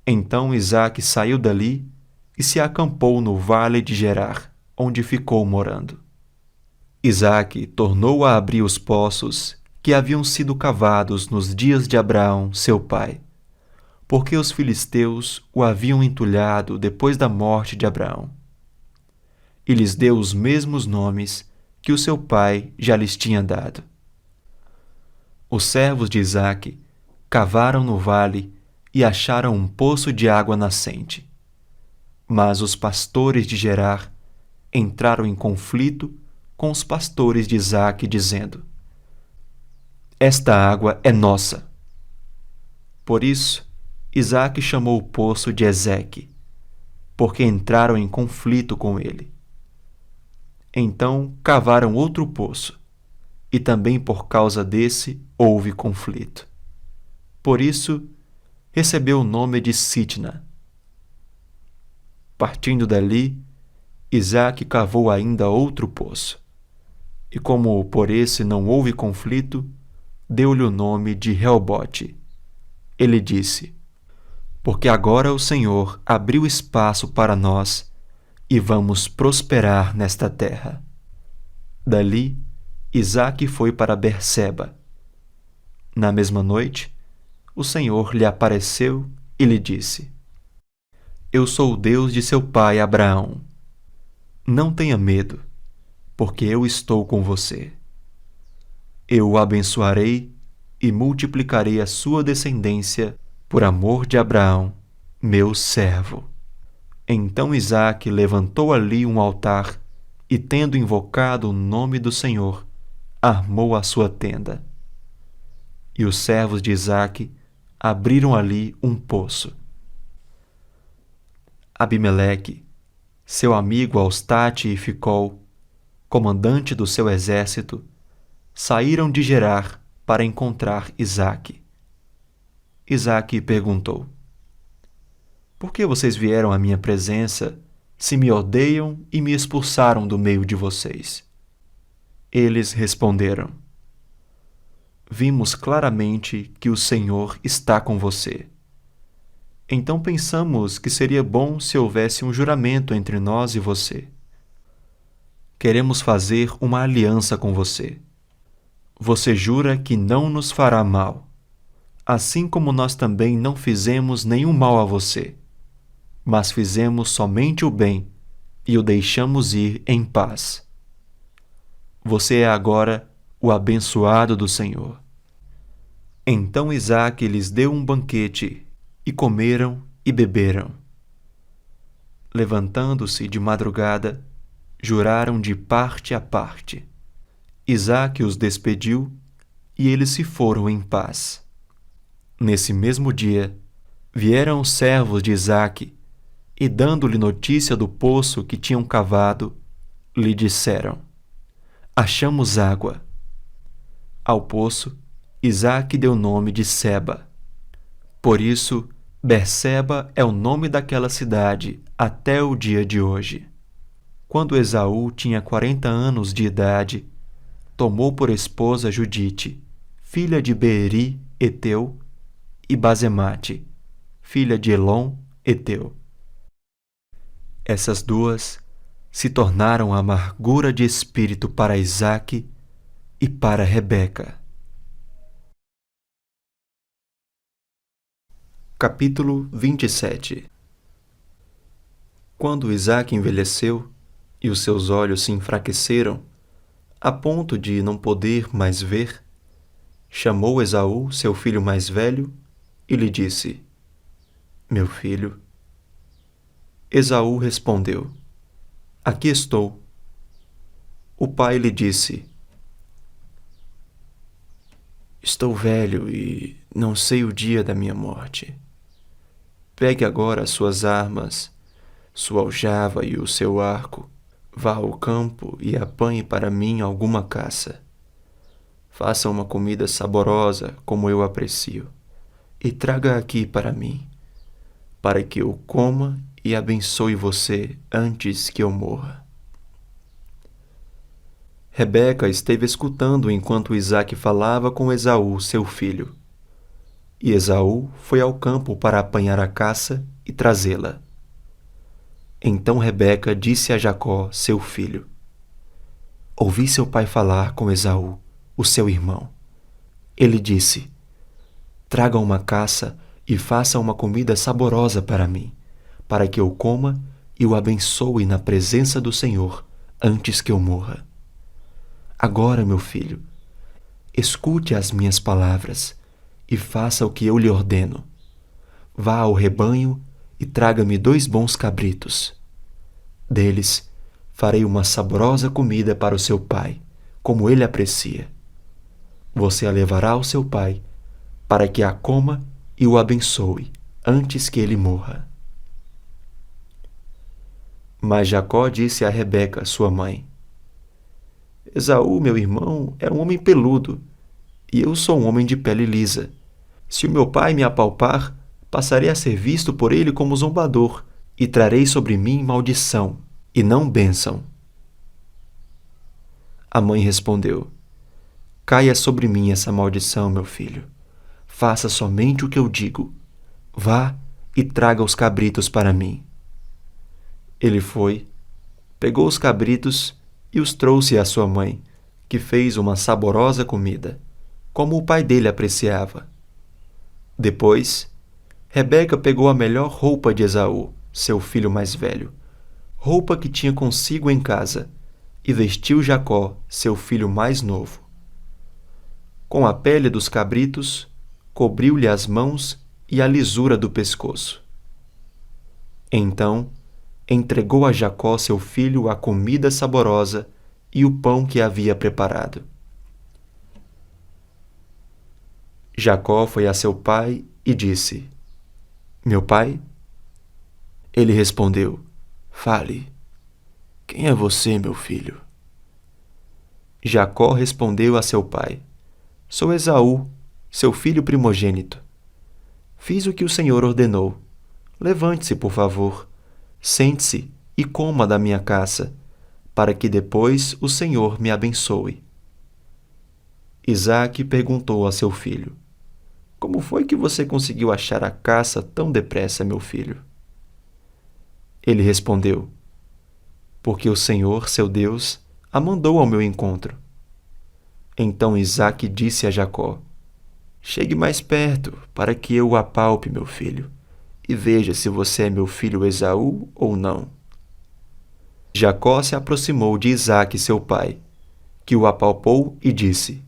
Então Isaque saiu dali e se acampou no vale de Gerar, onde ficou morando. Isaque tornou a abrir os poços que haviam sido cavados nos dias de Abraão, seu pai, porque os filisteus o haviam entulhado depois da morte de Abraão. E lhes deu os mesmos nomes que o seu pai já lhes tinha dado. Os servos de Isaque cavaram no vale e acharam um poço de água nascente. Mas os pastores de Gerar entraram em conflito com os pastores de Isaque, dizendo: Esta água é nossa. Por isso, Isaque chamou o poço de Ezeque, porque entraram em conflito com ele. Então cavaram outro poço, e também por causa desse houve conflito. Por isso, recebeu o nome de Sitna. Partindo dali, Isaque cavou ainda outro poço, e como por esse não houve conflito, deu-lhe o nome de Reobote. Ele disse: Porque agora o Senhor abriu espaço para nós, e vamos prosperar nesta terra. Dali, Isaque foi para Berseba. Na mesma noite, o Senhor lhe apareceu e lhe disse: Eu sou o Deus de seu pai Abraão. Não tenha medo, porque eu estou com você. Eu o abençoarei e multiplicarei a sua descendência por amor de Abraão, meu servo. Então Isaque levantou ali um altar e, tendo invocado o nome do Senhor, armou a sua tenda. E os servos de Isaque abriram ali um poço. Abimeleque, seu amigo Austate e Ficol, comandante do seu exército, saíram de Gerar para encontrar Isaque. Isaque perguntou: Por que vocês vieram à minha presença, se me odeiam e me expulsaram do meio de vocês? Eles responderam: Vimos claramente que o Senhor está com você. Então pensamos que seria bom se houvesse um juramento entre nós e você. Queremos fazer uma aliança com você. Você jura que não nos fará mal, assim como nós também não fizemos nenhum mal a você, mas fizemos somente o bem e o deixamos ir em paz. Você é agora o abençoado do Senhor. Então Isaque lhes deu um banquete, e comeram e beberam. Levantando-se de madrugada, juraram de parte a parte. Isaque os despediu, e eles se foram em paz. Nesse mesmo dia, vieram os servos de Isaque, e dando-lhe notícia do poço que tinham cavado, lhe disseram: Achamos água. Ao poço, Isaque deu nome de Seba. Por isso, Berseba é o nome daquela cidade até o dia de hoje. Quando Esaú tinha 40 anos de idade, tomou por esposa Judite, filha de Beeri, Eteu, e Basemate, filha de Elon, Eteu. Essas duas se tornaram amargura de espírito para Isaque e para Rebeca. Capítulo 27. Quando Isaque envelheceu e os seus olhos se enfraqueceram, a ponto de não poder mais ver, chamou Esaú, seu filho mais velho, e lhe disse: Meu filho. Esaú respondeu: Aqui estou. O pai lhe disse: Estou velho e não sei o dia da minha morte. Pegue agora as suas armas, sua aljava e o seu arco, vá ao campo e apanhe para mim alguma caça. Faça uma comida saborosa como eu aprecio, e traga aqui para mim, para que eu coma e abençoe você antes que eu morra. Rebeca esteve escutando enquanto Isaque falava com Esaú, seu filho. E Esaú foi ao campo para apanhar a caça e trazê-la. Então Rebeca disse a Jacó, seu filho: ouvi seu pai falar com Esaú, o seu irmão. Ele disse: traga uma caça e faça uma comida saborosa para mim, para que eu coma e o abençoe na presença do Senhor antes que eu morra. Agora, meu filho, escute as minhas palavras e faça o que eu lhe ordeno. Vá ao rebanho e traga-me 2 bons cabritos. Deles farei uma saborosa comida para o seu pai, como ele aprecia. Você a levará ao seu pai, para que a coma e o abençoe antes que ele morra. Mas Jacó disse a Rebeca, sua mãe: Esaú, meu irmão, é um homem peludo, e eu sou um homem de pele lisa. Se o meu pai me apalpar, passarei a ser visto por ele como zombador, e trarei sobre mim maldição, e não bênção. A mãe respondeu: caia sobre mim essa maldição, meu filho. Faça somente o que eu digo. Vá e traga os cabritos para mim. Ele foi, pegou os cabritos e os trouxe à sua mãe, que fez uma saborosa comida, como o pai dele apreciava. Depois, Rebeca pegou a melhor roupa de Esaú, seu filho mais velho, roupa que tinha consigo em casa, e vestiu Jacó, seu filho mais novo. Com a pele dos cabritos, cobriu-lhe as mãos e a lisura do pescoço. Então, entregou a Jacó, seu filho, a comida saborosa e o pão que havia preparado. Jacó foi a seu pai e disse: meu pai? Ele respondeu: fale. Quem é você, meu filho? Jacó respondeu a seu pai: sou Esaú, seu filho primogênito. Fiz o que o Senhor ordenou. Levante-se, por favor. Sente-se e coma da minha caça, para que depois o Senhor me abençoe. Isaque perguntou a seu filho: como foi que você conseguiu achar a caça tão depressa, meu filho? Ele respondeu: porque o Senhor, seu Deus, a mandou ao meu encontro. Então Isaque disse a Jacó: chegue mais perto, para que eu o apalpe, meu filho, e veja se você é meu filho Esaú ou não. Jacó se aproximou de Isaque, seu pai, que o apalpou e disse: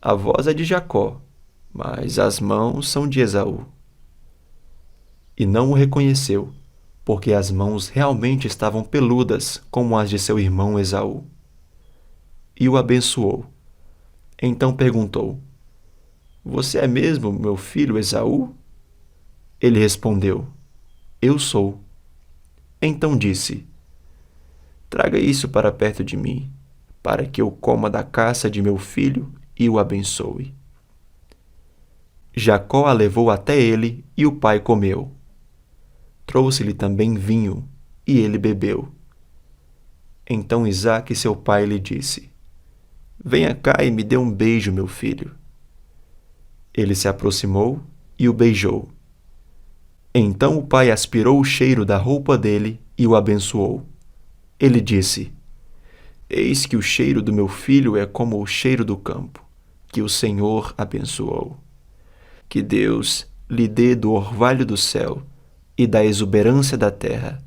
a voz é de Jacó, mas as mãos são de Esaú. E não o reconheceu, porque as mãos realmente estavam peludas como as de seu irmão Esaú. E o abençoou. Então perguntou: você é mesmo meu filho Esaú? Ele respondeu: eu sou. Então disse: traga isso para perto de mim, para que eu coma da caça de meu filho e o abençoe. Jacó a levou até ele e o pai comeu. Trouxe-lhe também vinho e ele bebeu. Então Isaque, seu pai, lhe disse: venha cá e me dê um beijo, meu filho. Ele se aproximou e o beijou. Então o pai aspirou o cheiro da roupa dele e o abençoou. Ele disse: eis que o cheiro do meu filho é como o cheiro do campo, que o Senhor abençoou. Que Deus lhe dê do orvalho do céu e da exuberância da terra,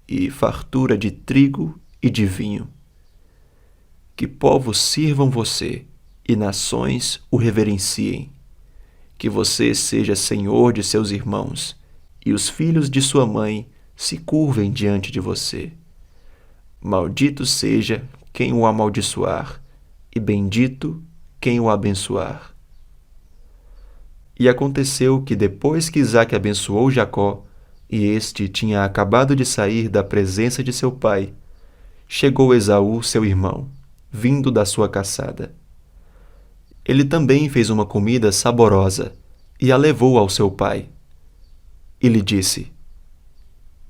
e fartura de trigo e de vinho. Que povos sirvam você e nações o reverenciem. Que você seja senhor de seus irmãos, e os filhos de sua mãe se curvem diante de você. Maldito seja quem o amaldiçoar, e bendito quem o abençoar. E aconteceu que depois que Isaque abençoou Jacó, e este tinha acabado de sair da presença de seu pai, chegou Esaú, seu irmão, vindo da sua caçada. Ele também fez uma comida saborosa e a levou ao seu pai. E lhe disse: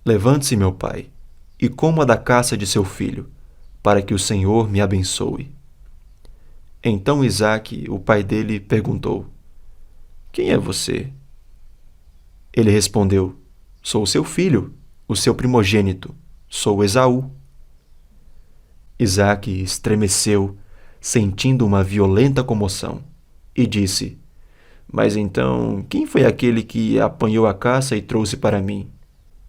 levante-se, meu pai, e coma da caça de seu filho, para que o Senhor me abençoe. Então Isaque, o pai dele, perguntou: quem é você? Ele respondeu: sou seu filho, o seu primogênito, sou Esaú. Isaque estremeceu, sentindo uma violenta comoção, e disse: Mas então, quem foi aquele que apanhou a caça e trouxe para mim?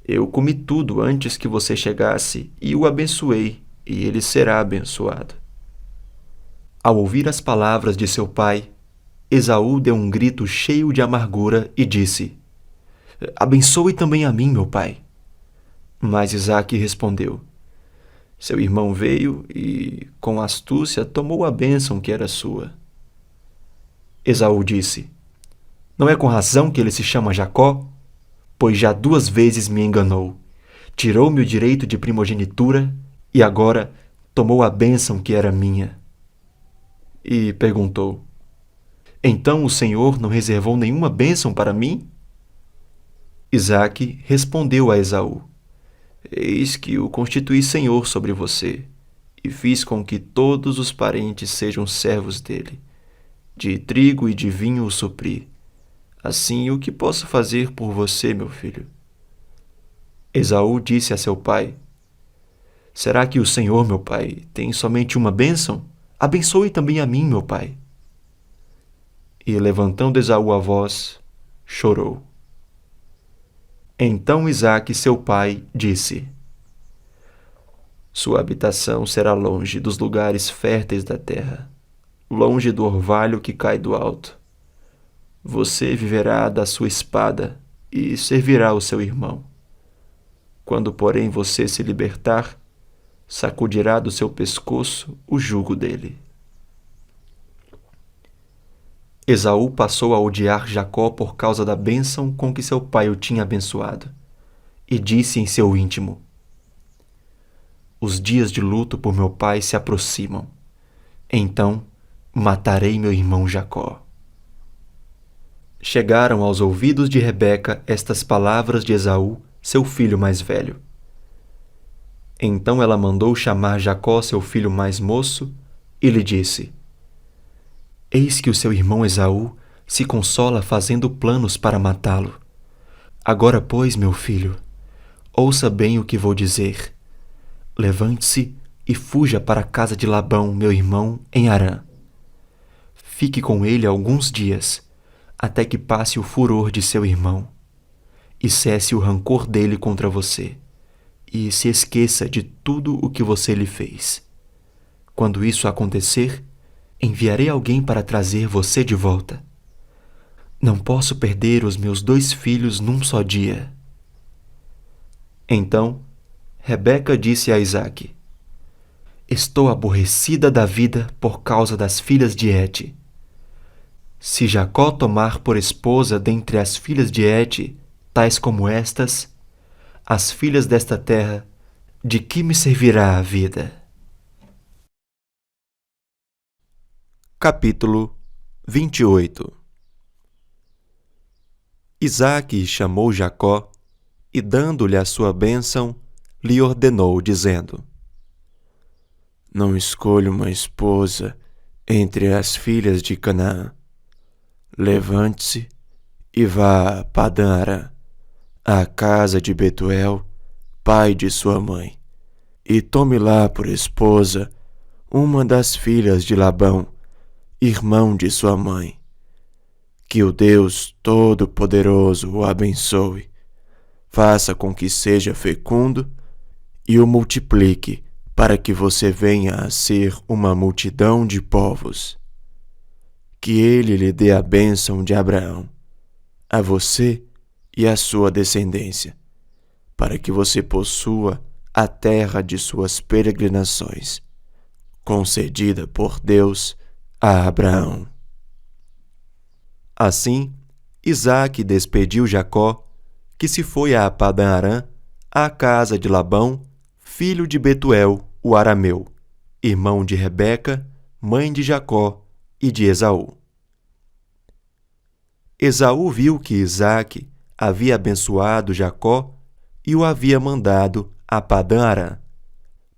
Eu comi tudo antes que você chegasse e o abençoei, e ele será abençoado. Ao ouvir as palavras de seu pai, Esaú deu um grito cheio de amargura e disse: Abençoe também a mim, meu pai. Mas Isaque respondeu: Seu irmão veio e, com astúcia, tomou a bênção que era sua. Esaú disse: Não é com razão que ele se chama Jacó? Pois já 2 vezes me enganou. Tirou-me o direito de primogenitura e agora tomou a bênção que era minha. E perguntou: Então o Senhor não reservou nenhuma bênção para mim? Isaque respondeu a Esaú: Eis que o constituí senhor sobre você, e fiz com que todos os parentes sejam servos dele. De trigo e de vinho o supri. Assim, o que posso fazer por você, meu filho? Esaú disse a seu pai: Será que o Senhor, meu pai, tem somente uma bênção? Abençoe também a mim, meu pai. E, levantando Esaú a voz, chorou. Então Isaque, seu pai, disse: Sua habitação será longe dos lugares férteis da terra, longe do orvalho que cai do alto. Você viverá da sua espada e servirá o seu irmão. Quando, porém, você se libertar, sacudirá do seu pescoço o jugo dele. Esaú passou a odiar Jacó por causa da bênção com que seu pai o tinha abençoado, e disse em seu íntimo: Os dias de luto por meu pai se aproximam. Então matarei meu irmão Jacó. Chegaram aos ouvidos de Rebeca estas palavras de Esaú, seu filho mais velho. Então ela mandou chamar Jacó, seu filho mais moço, e lhe disse: Eis que o seu irmão Esaú se consola fazendo planos para matá-lo. Agora, pois, meu filho, ouça bem o que vou dizer. Levante-se e fuja para a casa de Labão, meu irmão, em Harã. Fique com ele alguns dias, até que passe o furor de seu irmão, e cesse o rancor dele contra você, e se esqueça de tudo o que você lhe fez. Quando isso acontecer, enviarei alguém para trazer você de volta. Não posso perder os meus 2 filhos num só dia. Então, Rebeca disse a Isaque: Estou aborrecida da vida por causa das filhas de Hete. Se Jacó tomar por esposa dentre as filhas de Hete, tais como estas, as filhas desta terra, de que me servirá a vida? Capítulo 28. Isaque chamou Jacó e, dando-lhe a sua bênção, lhe ordenou, dizendo: Não escolha uma esposa entre as filhas de Canaã. Levante-se e vá a Padã-Arã, à casa de Betuel, pai de sua mãe, e tome lá por esposa uma das filhas de Labão, irmão de sua mãe. Que o Deus Todo-Poderoso o abençoe, faça com que seja fecundo e o multiplique, para que você venha a ser uma multidão de povos. Que ele lhe dê a bênção de Abraão, a você e a sua descendência, para que você possua a terra de suas peregrinações, concedida por Deus a Abraão. Assim, Isaque despediu Jacó, que se foi a Padã-Arã, à casa de Labão, filho de Betuel, o arameu, irmão de Rebeca, mãe de Jacó e de Esaú. Esaú viu que Isaque havia abençoado Jacó e o havia mandado a Padã-Arã,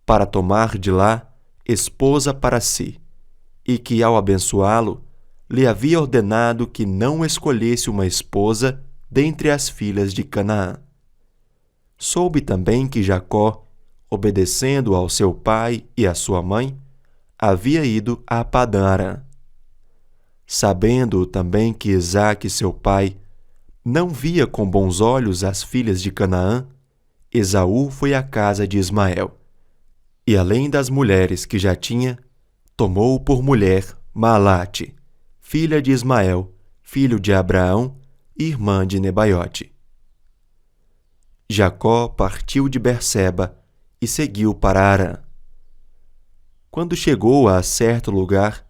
para tomar de lá esposa para si, e que, ao abençoá-lo, lhe havia ordenado que não escolhesse uma esposa dentre as filhas de Canaã. Soube também que Jacó obedecendo ao seu pai e à sua mãe, havia ido a Padã-Arã. Sabendo também que Isaque, seu pai, não via com bons olhos as filhas de Canaã, Esaú foi à casa de Ismael. E além das mulheres que já tinha, tomou por mulher Maalate, filha de Ismael, filho de Abraão, irmã de Nebaiote. Jacó partiu de Berseba e seguiu para Harã. Quando chegou a certo lugar,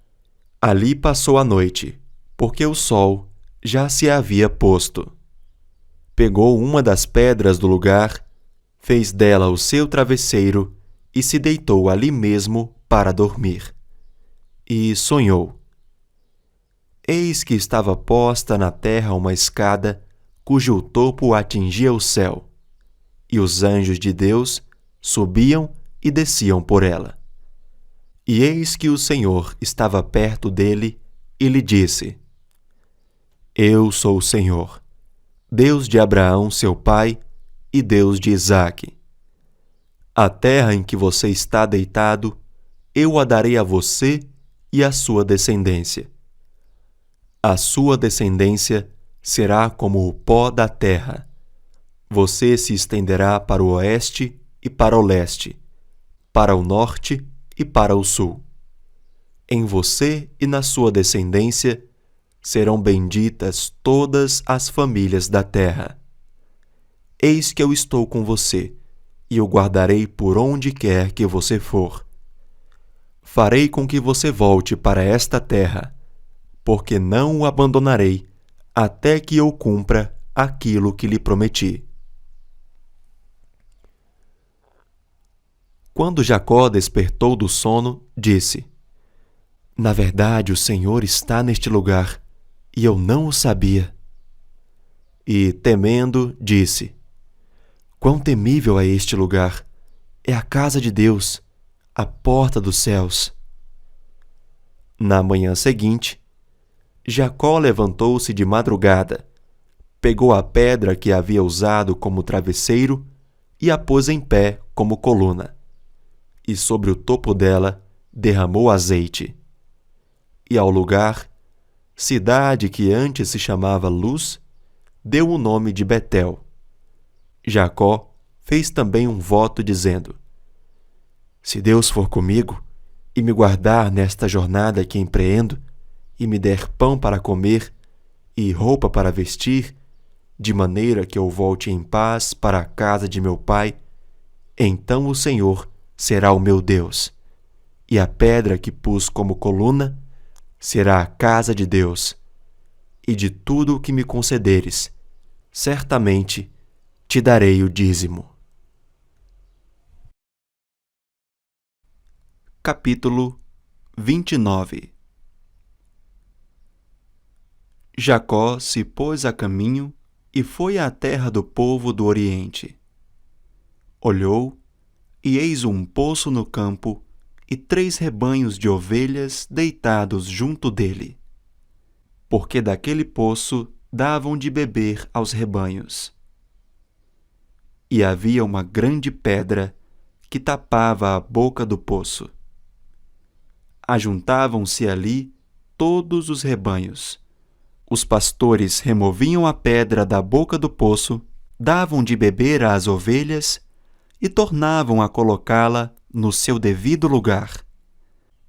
ali passou a noite, porque o sol já se havia posto. Pegou uma das pedras do lugar, fez dela o seu travesseiro e se deitou ali mesmo para dormir. E sonhou. Eis que estava posta na terra uma escada, cujo topo atingia o céu, e os anjos de Deus subiam e desciam por ela. E eis que o Senhor estava perto dele e lhe disse: Eu sou o Senhor, Deus de Abraão, seu pai, e Deus de Isaque. A terra em que você está deitado, eu a darei a você e à sua descendência. A sua descendência será como o pó da terra. Você se estenderá para o oeste e para o leste, para o norte e para o sul. Em você e na sua descendência serão benditas todas as famílias da terra. Eis que eu estou com você, e o guardarei por onde quer que você for. Farei com que você volte para esta terra, porque não o abandonarei até que eu cumpra aquilo que lhe prometi. Quando Jacó despertou do sono, disse: Na verdade, o Senhor está neste lugar, e eu não o sabia. E, temendo, disse: Quão temível é este lugar! É a casa de Deus, a porta dos céus. Na manhã seguinte, Jacó levantou-se de madrugada, pegou a pedra que havia usado como travesseiro e a pôs em pé como coluna, e sobre o topo dela derramou azeite. E ao lugar, cidade que antes se chamava Luz, deu o nome de Betel. Jacó fez também um voto dizendo: Se Deus for comigo e me guardar nesta jornada que empreendo, e me der pão para comer e roupa para vestir, de maneira que eu volte em paz para a casa de meu pai, então o Senhor será o meu Deus, e a pedra que pus como coluna será a casa de Deus, e de tudo o que me concederes, certamente te darei o dízimo. Capítulo 29. Jacó se pôs a caminho e foi à terra do povo do Oriente. Olhou, e eis um poço no campo e 3 rebanhos de ovelhas deitados junto dele, porque daquele poço davam de beber aos rebanhos. E havia uma grande pedra que tapava a boca do poço. Ajuntavam-se ali todos os rebanhos. Os pastores removiam a pedra da boca do poço, davam de beber às ovelhas e tornavam a colocá-la no seu devido lugar.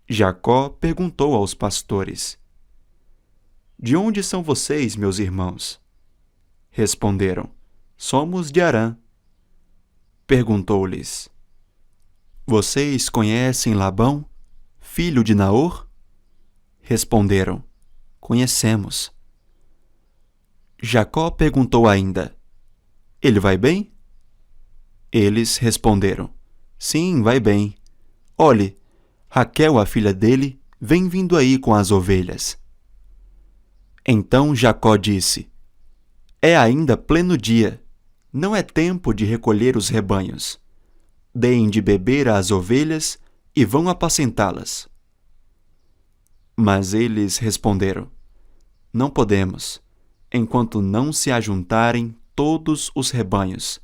Jacó perguntou aos pastores: De onde são vocês, meus irmãos? Responderam: Somos de Harã. Perguntou-lhes: Vocês conhecem Labão, filho de Naor? Responderam: Conhecemos. Jacó perguntou ainda: Ele vai bem? Eles responderam: Sim, vai bem. Olhe, Raquel, a filha dele, vem vindo aí com as ovelhas. Então Jacó disse: É ainda pleno dia, não é tempo de recolher os rebanhos. Deem de beber às ovelhas e vão apacentá-las. Mas eles responderam: Não podemos, enquanto não se ajuntarem todos os rebanhos.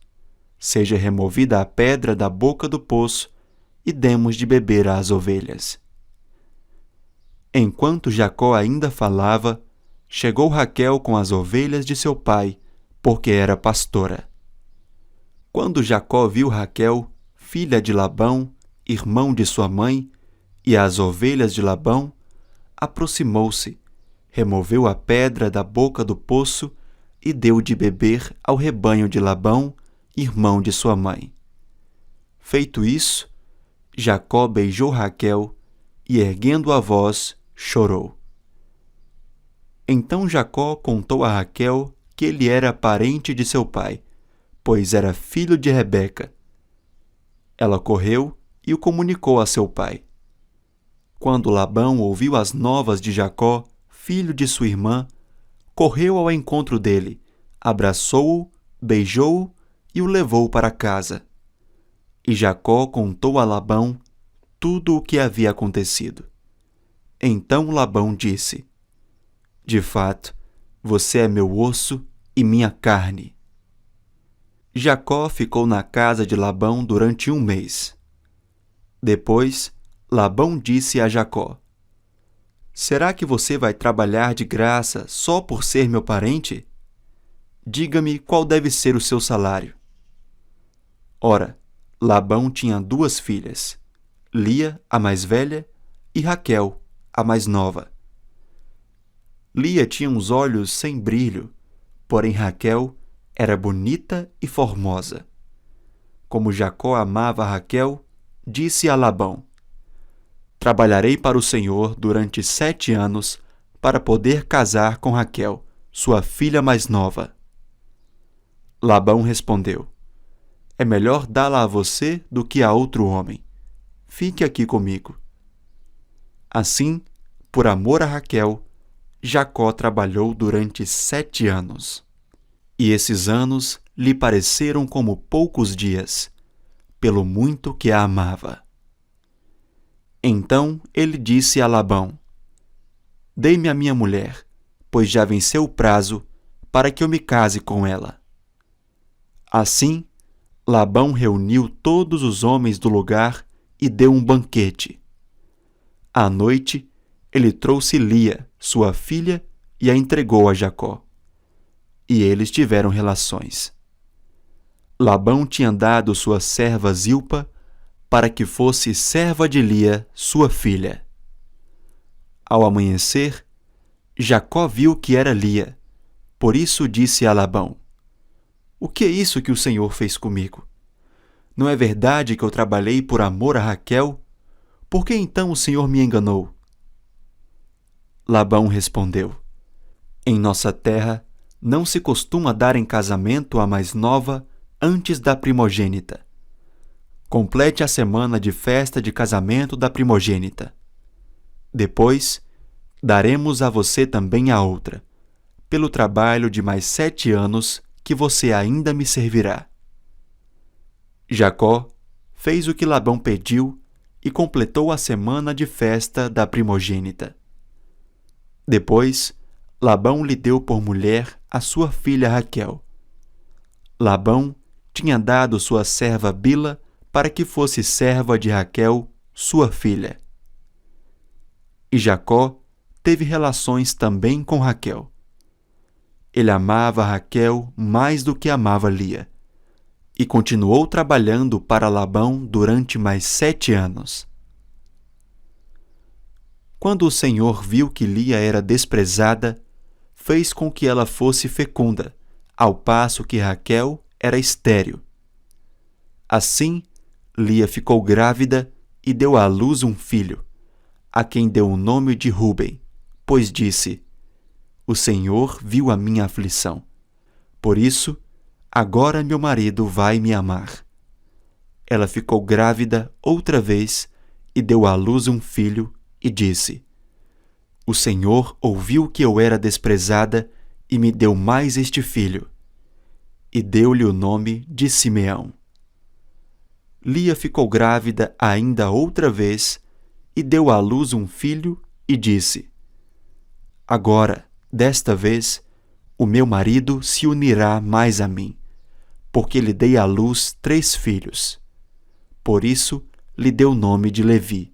seja removida a pedra da boca do poço e demos de beber às ovelhas. Enquanto Jacó ainda falava, chegou Raquel com as ovelhas de seu pai, porque era pastora. Quando Jacó viu Raquel, filha de Labão, irmão de sua mãe, e as ovelhas de Labão, aproximou-se, removeu a pedra da boca do poço e deu de beber ao rebanho de Labão, irmão de sua mãe. Feito isso, Jacó beijou Raquel e, erguendo a voz, chorou. Então Jacó contou a Raquel que ele era parente de seu pai, pois era filho de Rebeca. Ela correu e o comunicou a seu pai. Quando Labão ouviu as novas de Jacó, filho de sua irmã, correu ao encontro dele, abraçou-o, beijou-o e o levou para casa. E Jacó contou a Labão tudo o que havia acontecido. Então Labão disse: De fato, você é meu osso e minha carne. Jacó ficou na casa de Labão durante 1 mês. Depois, Labão disse a Jacó: Será que você vai trabalhar de graça só por ser meu parente? Diga-me qual deve ser o seu salário. Ora, Labão tinha 2 filhas, Lia, a mais velha, e Raquel, a mais nova. Lia tinha uns olhos sem brilho, porém Raquel era bonita e formosa. Como Jacó amava Raquel, disse a Labão: Trabalharei para o Senhor durante 7 anos para poder casar com Raquel, sua filha mais nova. Labão respondeu: É melhor dá-la a você do que a outro homem. Fique aqui comigo. Assim, por amor a Raquel, Jacó trabalhou durante 7 anos. E esses anos lhe pareceram como poucos dias, pelo muito que a amava. Então ele disse a Labão: Dê-me a minha mulher, pois já venceu o prazo, para que eu me case com ela. Assim, Labão reuniu todos os homens do lugar e deu um banquete. À noite, ele trouxe Lia, sua filha, e a entregou a Jacó. E eles tiveram relações. Labão tinha dado sua serva Zilpa para que fosse serva de Lia, sua filha. Ao amanhecer, Jacó viu que era Lia, por isso disse a Labão: O que é isso que o Senhor fez comigo? Não é verdade que eu trabalhei por amor a Raquel? Por que então o Senhor me enganou? Labão respondeu: Em nossa terra não se costuma dar em casamento a mais nova antes da primogênita. Complete a semana de festa de casamento da primogênita. Depois, daremos a você também a outra, pelo trabalho de mais 7 anos que você ainda me servirá. Jacó fez o que Labão pediu e completou a semana de festa da primogênita. Depois, Labão lhe deu por mulher a sua filha Raquel. Labão tinha dado sua serva Bila para que fosse serva de Raquel, sua filha. E Jacó teve relações também com Raquel. Ele amava Raquel mais do que amava Lia, e continuou trabalhando para Labão durante mais 7 anos. Quando o Senhor viu que Lia era desprezada, fez com que ela fosse fecunda, ao passo que Raquel era estéril. Assim, Lia ficou grávida e deu à luz um filho, a quem deu o nome de Ruben, pois disse: O Senhor viu a minha aflição. Por isso, agora meu marido vai me amar. Ela ficou grávida outra vez e deu à luz um filho e disse: O Senhor ouviu que eu era desprezada e me deu mais este filho. E deu-lhe o nome de Simeão. Lia ficou grávida ainda outra vez e deu à luz um filho e disse: Agora, desta vez, o meu marido se unirá mais a mim, porque lhe dei à luz 3 filhos. Por isso lhe deu o nome de Levi.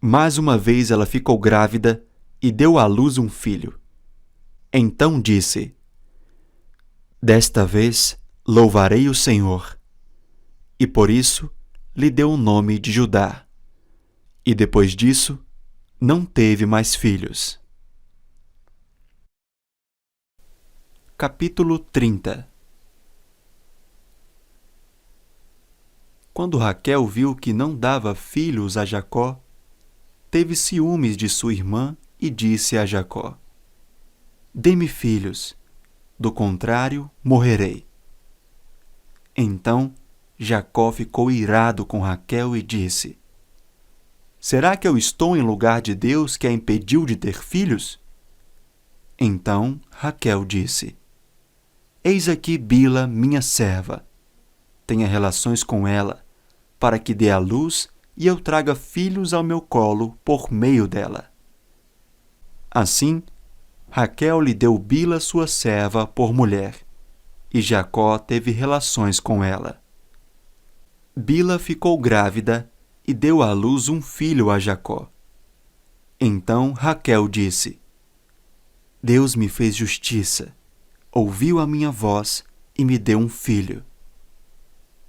Mais uma vez ela ficou grávida e deu à luz um filho. Então disse: Desta vez louvarei o Senhor. E por isso lhe deu o nome de Judá. E depois disso, não teve mais filhos. Capítulo 30. Quando Raquel viu que não dava filhos a Jacó, teve ciúmes de sua irmã e disse a Jacó: Dê-me filhos, do contrário, morrerei. Então Jacó ficou irado com Raquel e disse: Será que eu estou em lugar de Deus que a impediu de ter filhos? Então Raquel disse: Eis aqui Bila, minha serva. Tenha relações com ela, para que dê à luz e eu traga filhos ao meu colo por meio dela. Assim, Raquel lhe deu Bila, sua serva, por mulher, e Jacó teve relações com ela. Bila ficou grávida e deu à luz um filho a Jacó. Então Raquel disse: Deus me fez justiça, ouviu a minha voz e me deu um filho.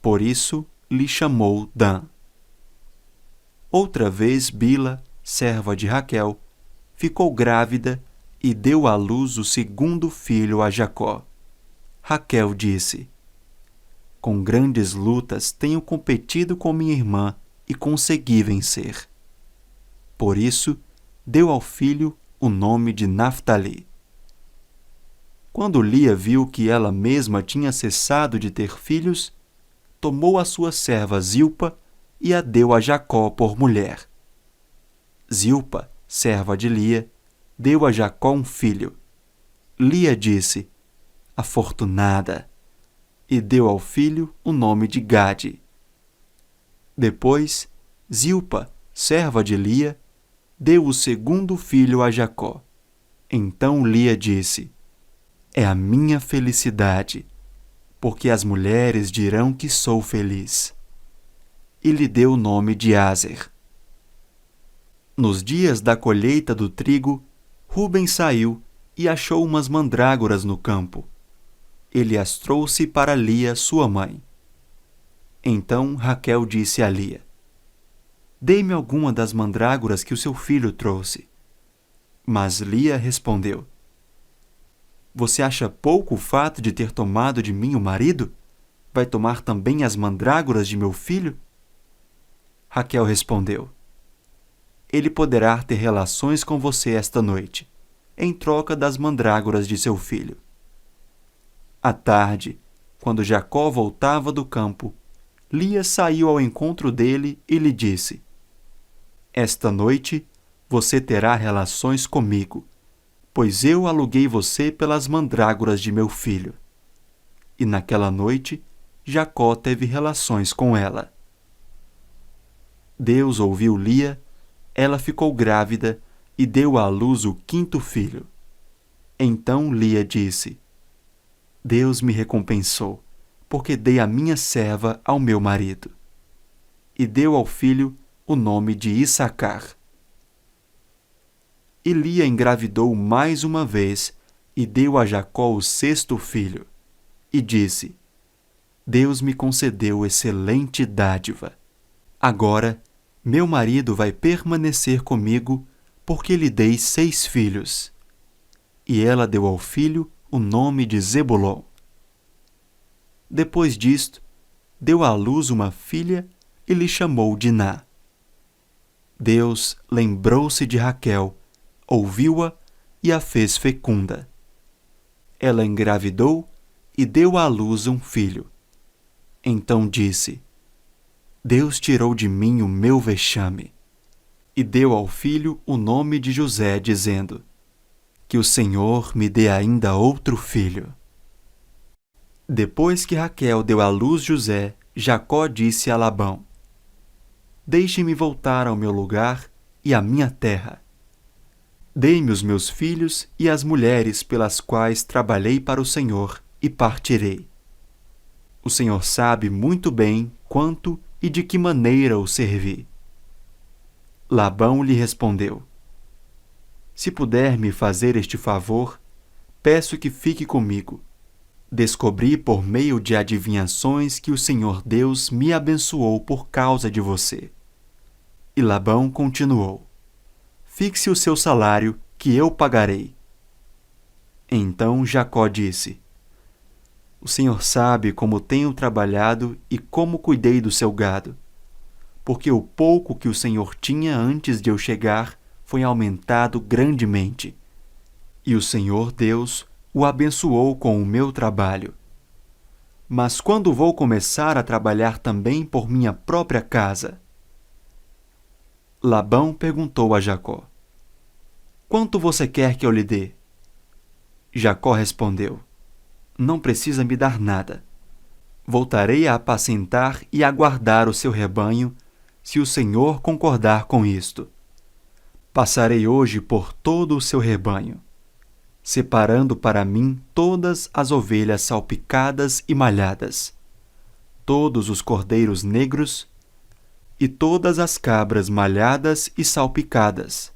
Por isso lhe chamou Dan. Outra vez Bila, serva de Raquel, ficou grávida e deu à luz o segundo filho a Jacó. Raquel disse: Com grandes lutas tenho competido com minha irmã e consegui vencer. Por isso, deu ao filho o nome de Naftali. Quando Lia viu que ela mesma tinha cessado de ter filhos, tomou a sua serva Zilpa e a deu a Jacó por mulher. Zilpa, serva de Lia, deu a Jacó um filho. Lia disse: Afortunada, e deu ao filho o nome de Gade. Depois, Zilpa, serva de Lia, deu o segundo filho a Jacó. Então Lia disse: É a minha felicidade, porque as mulheres dirão que sou feliz. E lhe deu o nome de Aser. Nos dias da colheita do trigo, Ruben saiu e achou umas mandrágoras no campo. Ele as trouxe para Lia, sua mãe. Então Raquel disse a Lia: Dê-me alguma das mandrágoras que o seu filho trouxe. Mas Lia respondeu: Você acha pouco o fato de ter tomado de mim o marido? Vai tomar também as mandrágoras de meu filho? Raquel respondeu: Ele poderá ter relações com você esta noite, em troca das mandrágoras de seu filho. À tarde, quando Jacó voltava do campo, Lia saiu ao encontro dele e lhe disse: Esta noite você terá relações comigo, pois eu aluguei você pelas mandrágoras de meu filho. E naquela noite, Jacó teve relações com ela. Deus ouviu Lia, ela ficou grávida e deu à luz o quinto filho. Então Lia disse: Deus me recompensou, porque dei a minha serva ao meu marido. E deu ao filho o nome de Issacar. E Lia engravidou mais uma vez e deu a Jacó o sexto filho. E disse: Deus me concedeu excelente dádiva. Agora, meu marido vai permanecer comigo, porque lhe dei 6 filhos. E ela deu ao filho o nome de Zebulon. Depois disto, deu à luz uma filha e lhe chamou Diná. Deus lembrou-se de Raquel, ouviu-a e a fez fecunda. Ela engravidou e deu à luz um filho. Então disse: Deus tirou de mim o meu vexame. E deu ao filho o nome de José, dizendo: Que o Senhor me dê ainda outro filho. Depois que Raquel deu à luz José, Jacó disse a Labão: Deixe-me voltar ao meu lugar e à minha terra. Dê-me os meus filhos e as mulheres pelas quais trabalhei para o Senhor, e partirei. O Senhor sabe muito bem quanto e de que maneira o servi. Labão lhe respondeu: Se puder me fazer este favor, peço que fique comigo. Descobri por meio de adivinhações que o Senhor Deus me abençoou por causa de você. E Labão continuou: Fixe o seu salário, que eu pagarei. Então Jacó disse: O Senhor sabe como tenho trabalhado e como cuidei do seu gado, porque o pouco que o Senhor tinha antes de eu chegar foi aumentado grandemente. E o Senhor Deus o abençoou com o meu trabalho. Mas quando vou começar a trabalhar também por minha própria casa? Labão perguntou a Jacó: Quanto você quer que eu lhe dê? Jacó respondeu: Não precisa me dar nada. Voltarei a apacentar e a guardar o seu rebanho, se o Senhor concordar com isto. Passarei hoje por todo o seu rebanho, separando para mim todas as ovelhas salpicadas e malhadas, todos os cordeiros negros e todas as cabras malhadas e salpicadas.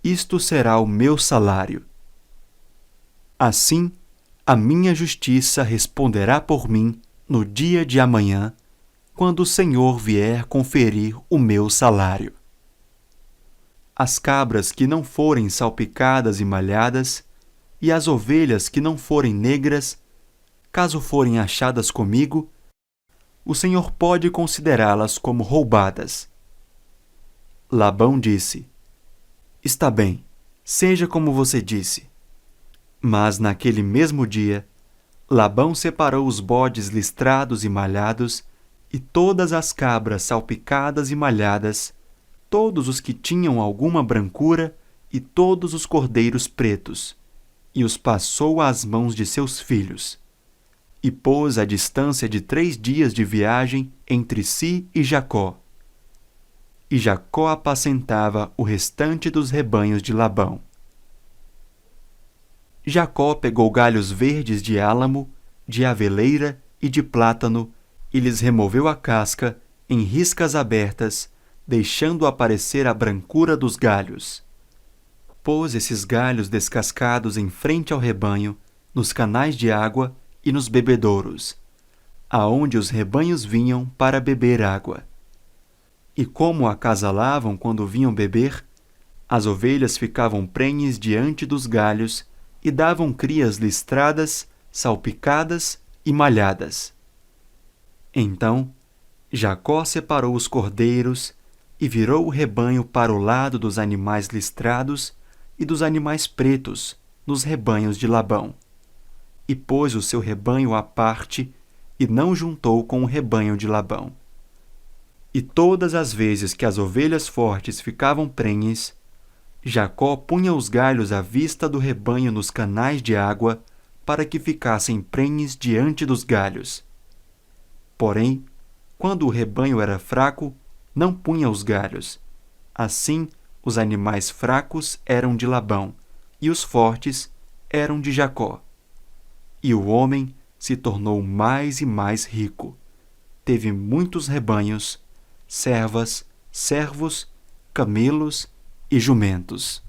Isto será o meu salário. Assim, a minha justiça responderá por mim no dia de amanhã, quando o Senhor vier conferir o meu salário. As cabras que não forem salpicadas e malhadas, e as ovelhas que não forem negras, caso forem achadas comigo, o Senhor pode considerá-las como roubadas. Labão disse: Está bem, seja como você disse. Mas naquele mesmo dia, Labão separou os bodes listrados e malhados, e todas as cabras salpicadas e malhadas, todos os que tinham alguma brancura, e todos os cordeiros pretos, e os passou às mãos de seus filhos, e pôs a distância de 3 dias de viagem entre si e Jacó. E Jacó apacentava o restante dos rebanhos de Labão. Jacó pegou galhos verdes de álamo, de aveleira e de plátano, e lhes removeu a casca em riscas abertas, deixando aparecer a brancura dos galhos. Pôs esses galhos descascados em frente ao rebanho, nos canais de água e nos bebedouros, aonde os rebanhos vinham para beber água. E como acasalavam quando vinham beber, as ovelhas ficavam prenhes diante dos galhos e davam crias listradas, salpicadas e malhadas. Então, Jacó separou os cordeiros e virou o rebanho para o lado dos animais listrados e dos animais pretos nos rebanhos de Labão, e pôs o seu rebanho à parte e não juntou com o rebanho de Labão. E todas as vezes que as ovelhas fortes ficavam prenhes, Jacó punha os galhos à vista do rebanho nos canais de água, para que ficassem prenhes diante dos galhos. Porém, quando o rebanho era fraco, não punha os galhos. Assim, os animais fracos eram de Labão, e os fortes eram de Jacó. E o homem se tornou mais e mais rico. Teve muitos rebanhos, servas, servos, camelos e jumentos.